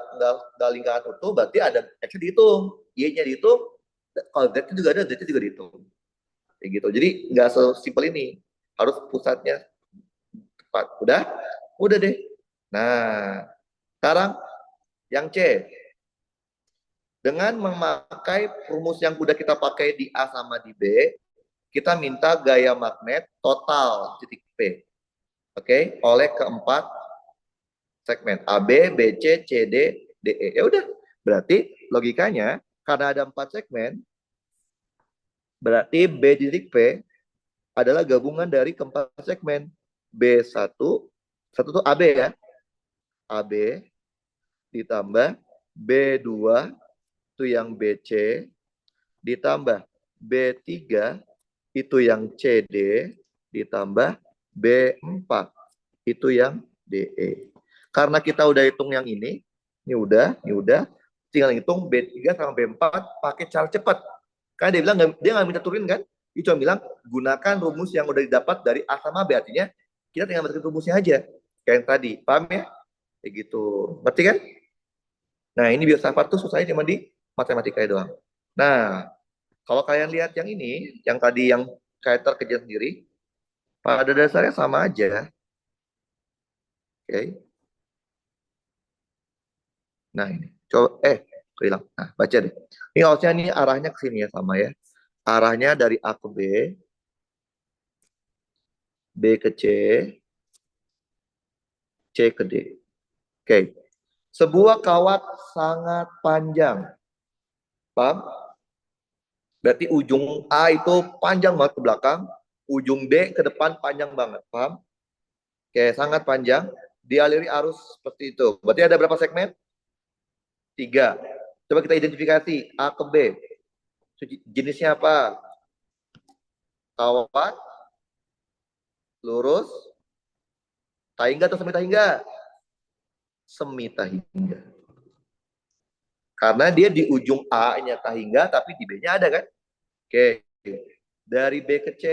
lingkaran utuh, berarti ada X-nya dihitung, Y-nya dihitung, kalau Z-nya juga ada, Z-nya juga dihitung. Kayak gitu. Jadi nggak sesimpel ini. Harus pusatnya tepat. Udah deh. Nah, sekarang yang C. Dengan memakai rumus yang udah kita pakai di A sama di B, kita minta gaya magnet total titik P. Oke, oleh keempat segmen AB, BC, CD, DE. Ya udah, berarti logikanya karena ada 4 segmen, berarti B titik P adalah gabungan dari keempat segmen. B1, satu itu AB ya. AB ditambah B2 itu yang BC ditambah B3 itu yang CD ditambah B4 itu yang DE. Karena kita udah hitung yang ini udah, tinggal hitung B3 sama B4 pakai cara cepat. Karena dia bilang dia nggak minta turunin kan? Dia cuma bilang gunakan rumus yang udah didapat dari A sama B, artinya kita tinggal masukin rumusnya aja. Kayak yang tadi, paham ya? Kayak gitu. Ngerti kan? Nah, ini filsafat tuh susahnya cuma di matematika doang. Nah, kalau kalian lihat yang ini, yang tadi yang kayak terkejar sendiri, pada dasarnya sama aja. Oke. Nah, ini. Coba hilang. Nah, baca deh. Ini harusnya nih arahnya ke sini ya sama ya. Arahnya dari A ke B, B ke C, C ke D. Oke. Sebuah kawat sangat panjang. Paham? Berarti ujung A itu panjang banget ke belakang, ujung D ke depan panjang banget. Paham? Oke, sangat panjang. Dialiri arus seperti itu. Berarti ada berapa segmen? 3. Coba kita identifikasi A ke B. Jenisnya apa? Kawat, lurus, tahingga atau semi tahingga? Semi tahingga. Karena dia di ujung A-nya tahingga, tapi di B-nya ada kan? Oke. Dari B ke C.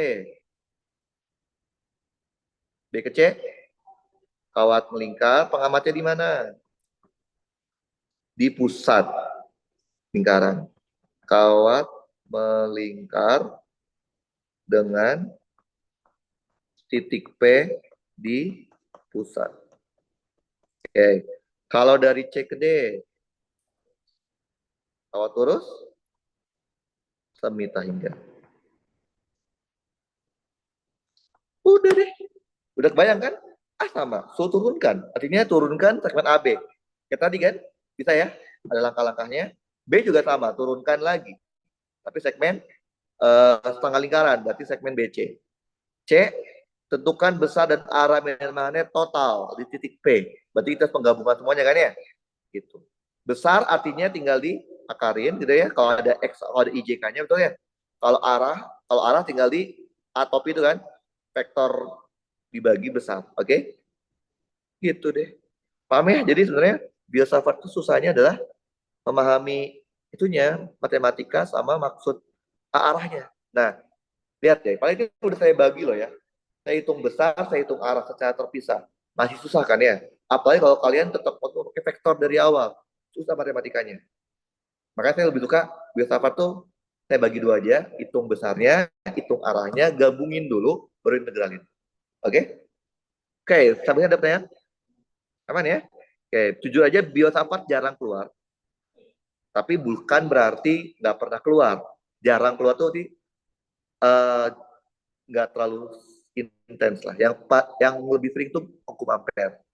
B ke C, kawat melingkar, pengamatnya di mana? Di pusat lingkaran. Kawat melingkar dengan titik P di pusat. Oke. Kalau dari C ke D, kawat lurus, semi tahingga. Udah deh. Udah kebayang kan? Sama. So, turunkan. Artinya turunkan segmen AB. Kayak tadi kan? Bisa ya? Ada langkah-langkahnya. B juga sama. Turunkan lagi. Tapi segmen setengah lingkaran. Berarti segmen BC. C, tentukan besar dan arah medan magnet total di titik P. Berarti kita penggabungan semuanya kan ya? Gitu. Besar artinya tinggal diakarin gitu ya. Kalau ada X, kalau ada IJK-nya betul ya. Kalau arah tinggal di A top itu kan. Vektor dibagi besar. Oke? Gitu deh. Paham ya? Jadi sebenarnya filsafat itu susahnya adalah memahami itunya, matematika sama maksud arahnya. Nah, lihat ya, paling ini udah saya bagi loh ya. Saya hitung besar, saya hitung arah secara terpisah. Masih susah kan ya? Apalagi kalau kalian tetap pakai vektor dari awal. Susah matematikanya. Makanya saya lebih suka filsafat tuh saya bagi dua aja, hitung besarnya, hitung arahnya, gabungin dulu, baru integralin. Oke? Oke, sampai ada pertanyaan? Aman ya? Oke, jujur aja filsafat jarang keluar. Tapi bukan berarti nggak pernah keluar. Jarang keluar tuh nggak terlalu intens lah. Yang lebih sering tuh hukum ampere.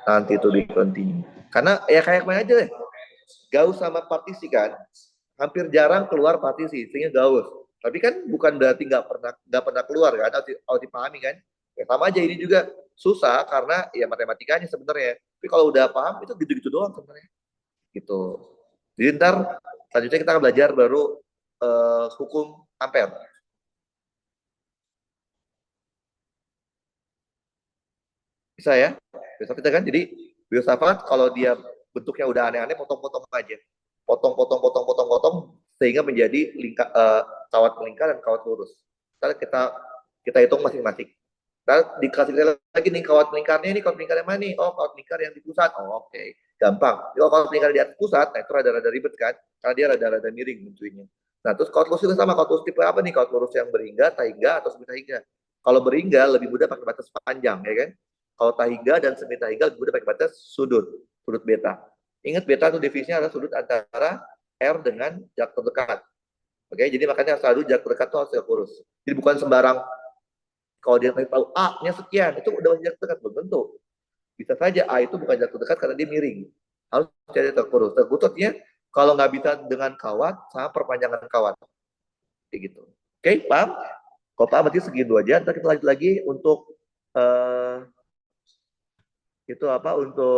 Nanti itu di continue. Karena ya kayak kemarin aja deh. Gauss sama partisi kan, hampir jarang keluar partisi, sehingga Gauss. Tapi kan bukan berarti nggak pernah keluar kan, harus dipahami kan. Ya, sama aja ini juga susah karena ya matematikanya sebenarnya. Tapi kalau udah paham itu gitu-gitu doang sebenarnya. Gitu. Jadi ntar selanjutnya kita akan belajar baru hukum ampere. Bisa ya? Bisa kita kan. Jadi filsafat kalau dia bentuknya udah aneh-aneh, potong-potong aja. Potong-potong sehingga menjadi kawat melingkar dan kawat lurus. Kita hitung masing-masing. Kita dikasih lagi nih kawat melingkarnya, ini kawat melingkar yang mana nih? Oh, kawat melingkar yang di pusat. Oh, oke. Gampang. Kalau kawat melingkar di atas pusat, nah itu rada-rada ribet kan? Karena dia rada-rada miring bentuknya. Nah, terus kawat lurus juga sama. Kawat lurus tipe apa nih? Kawat lurus yang berhingga, tahingga, atau semi tahingga. Kalau berhingga lebih mudah pakai batas panjang, ya kan? Kalau tahingga dan semi tahingga lebih mudah pakai batas sudut beta. Ingat beta itu definisinya adalah sudut antara R dengan jarak terdekat. Oke, jadi makanya selalu jarak terdekat itu harus tegak lurus. Jadi bukan sembarang kalau dia tahu A-nya sekian, itu udah jarak terdekat, belum tentu. Bisa saja A itu bukan jarak terdekat karena dia miring. Harus cari tegak lurus. Tegak lurus artinya kalau nggak bisa dengan kawat, sama perpanjangan kawat. Kayak gitu. Oke, paham? Kalau paham berarti segini dulu aja. Nanti kita lanjut lagi untuk itu apa? Untuk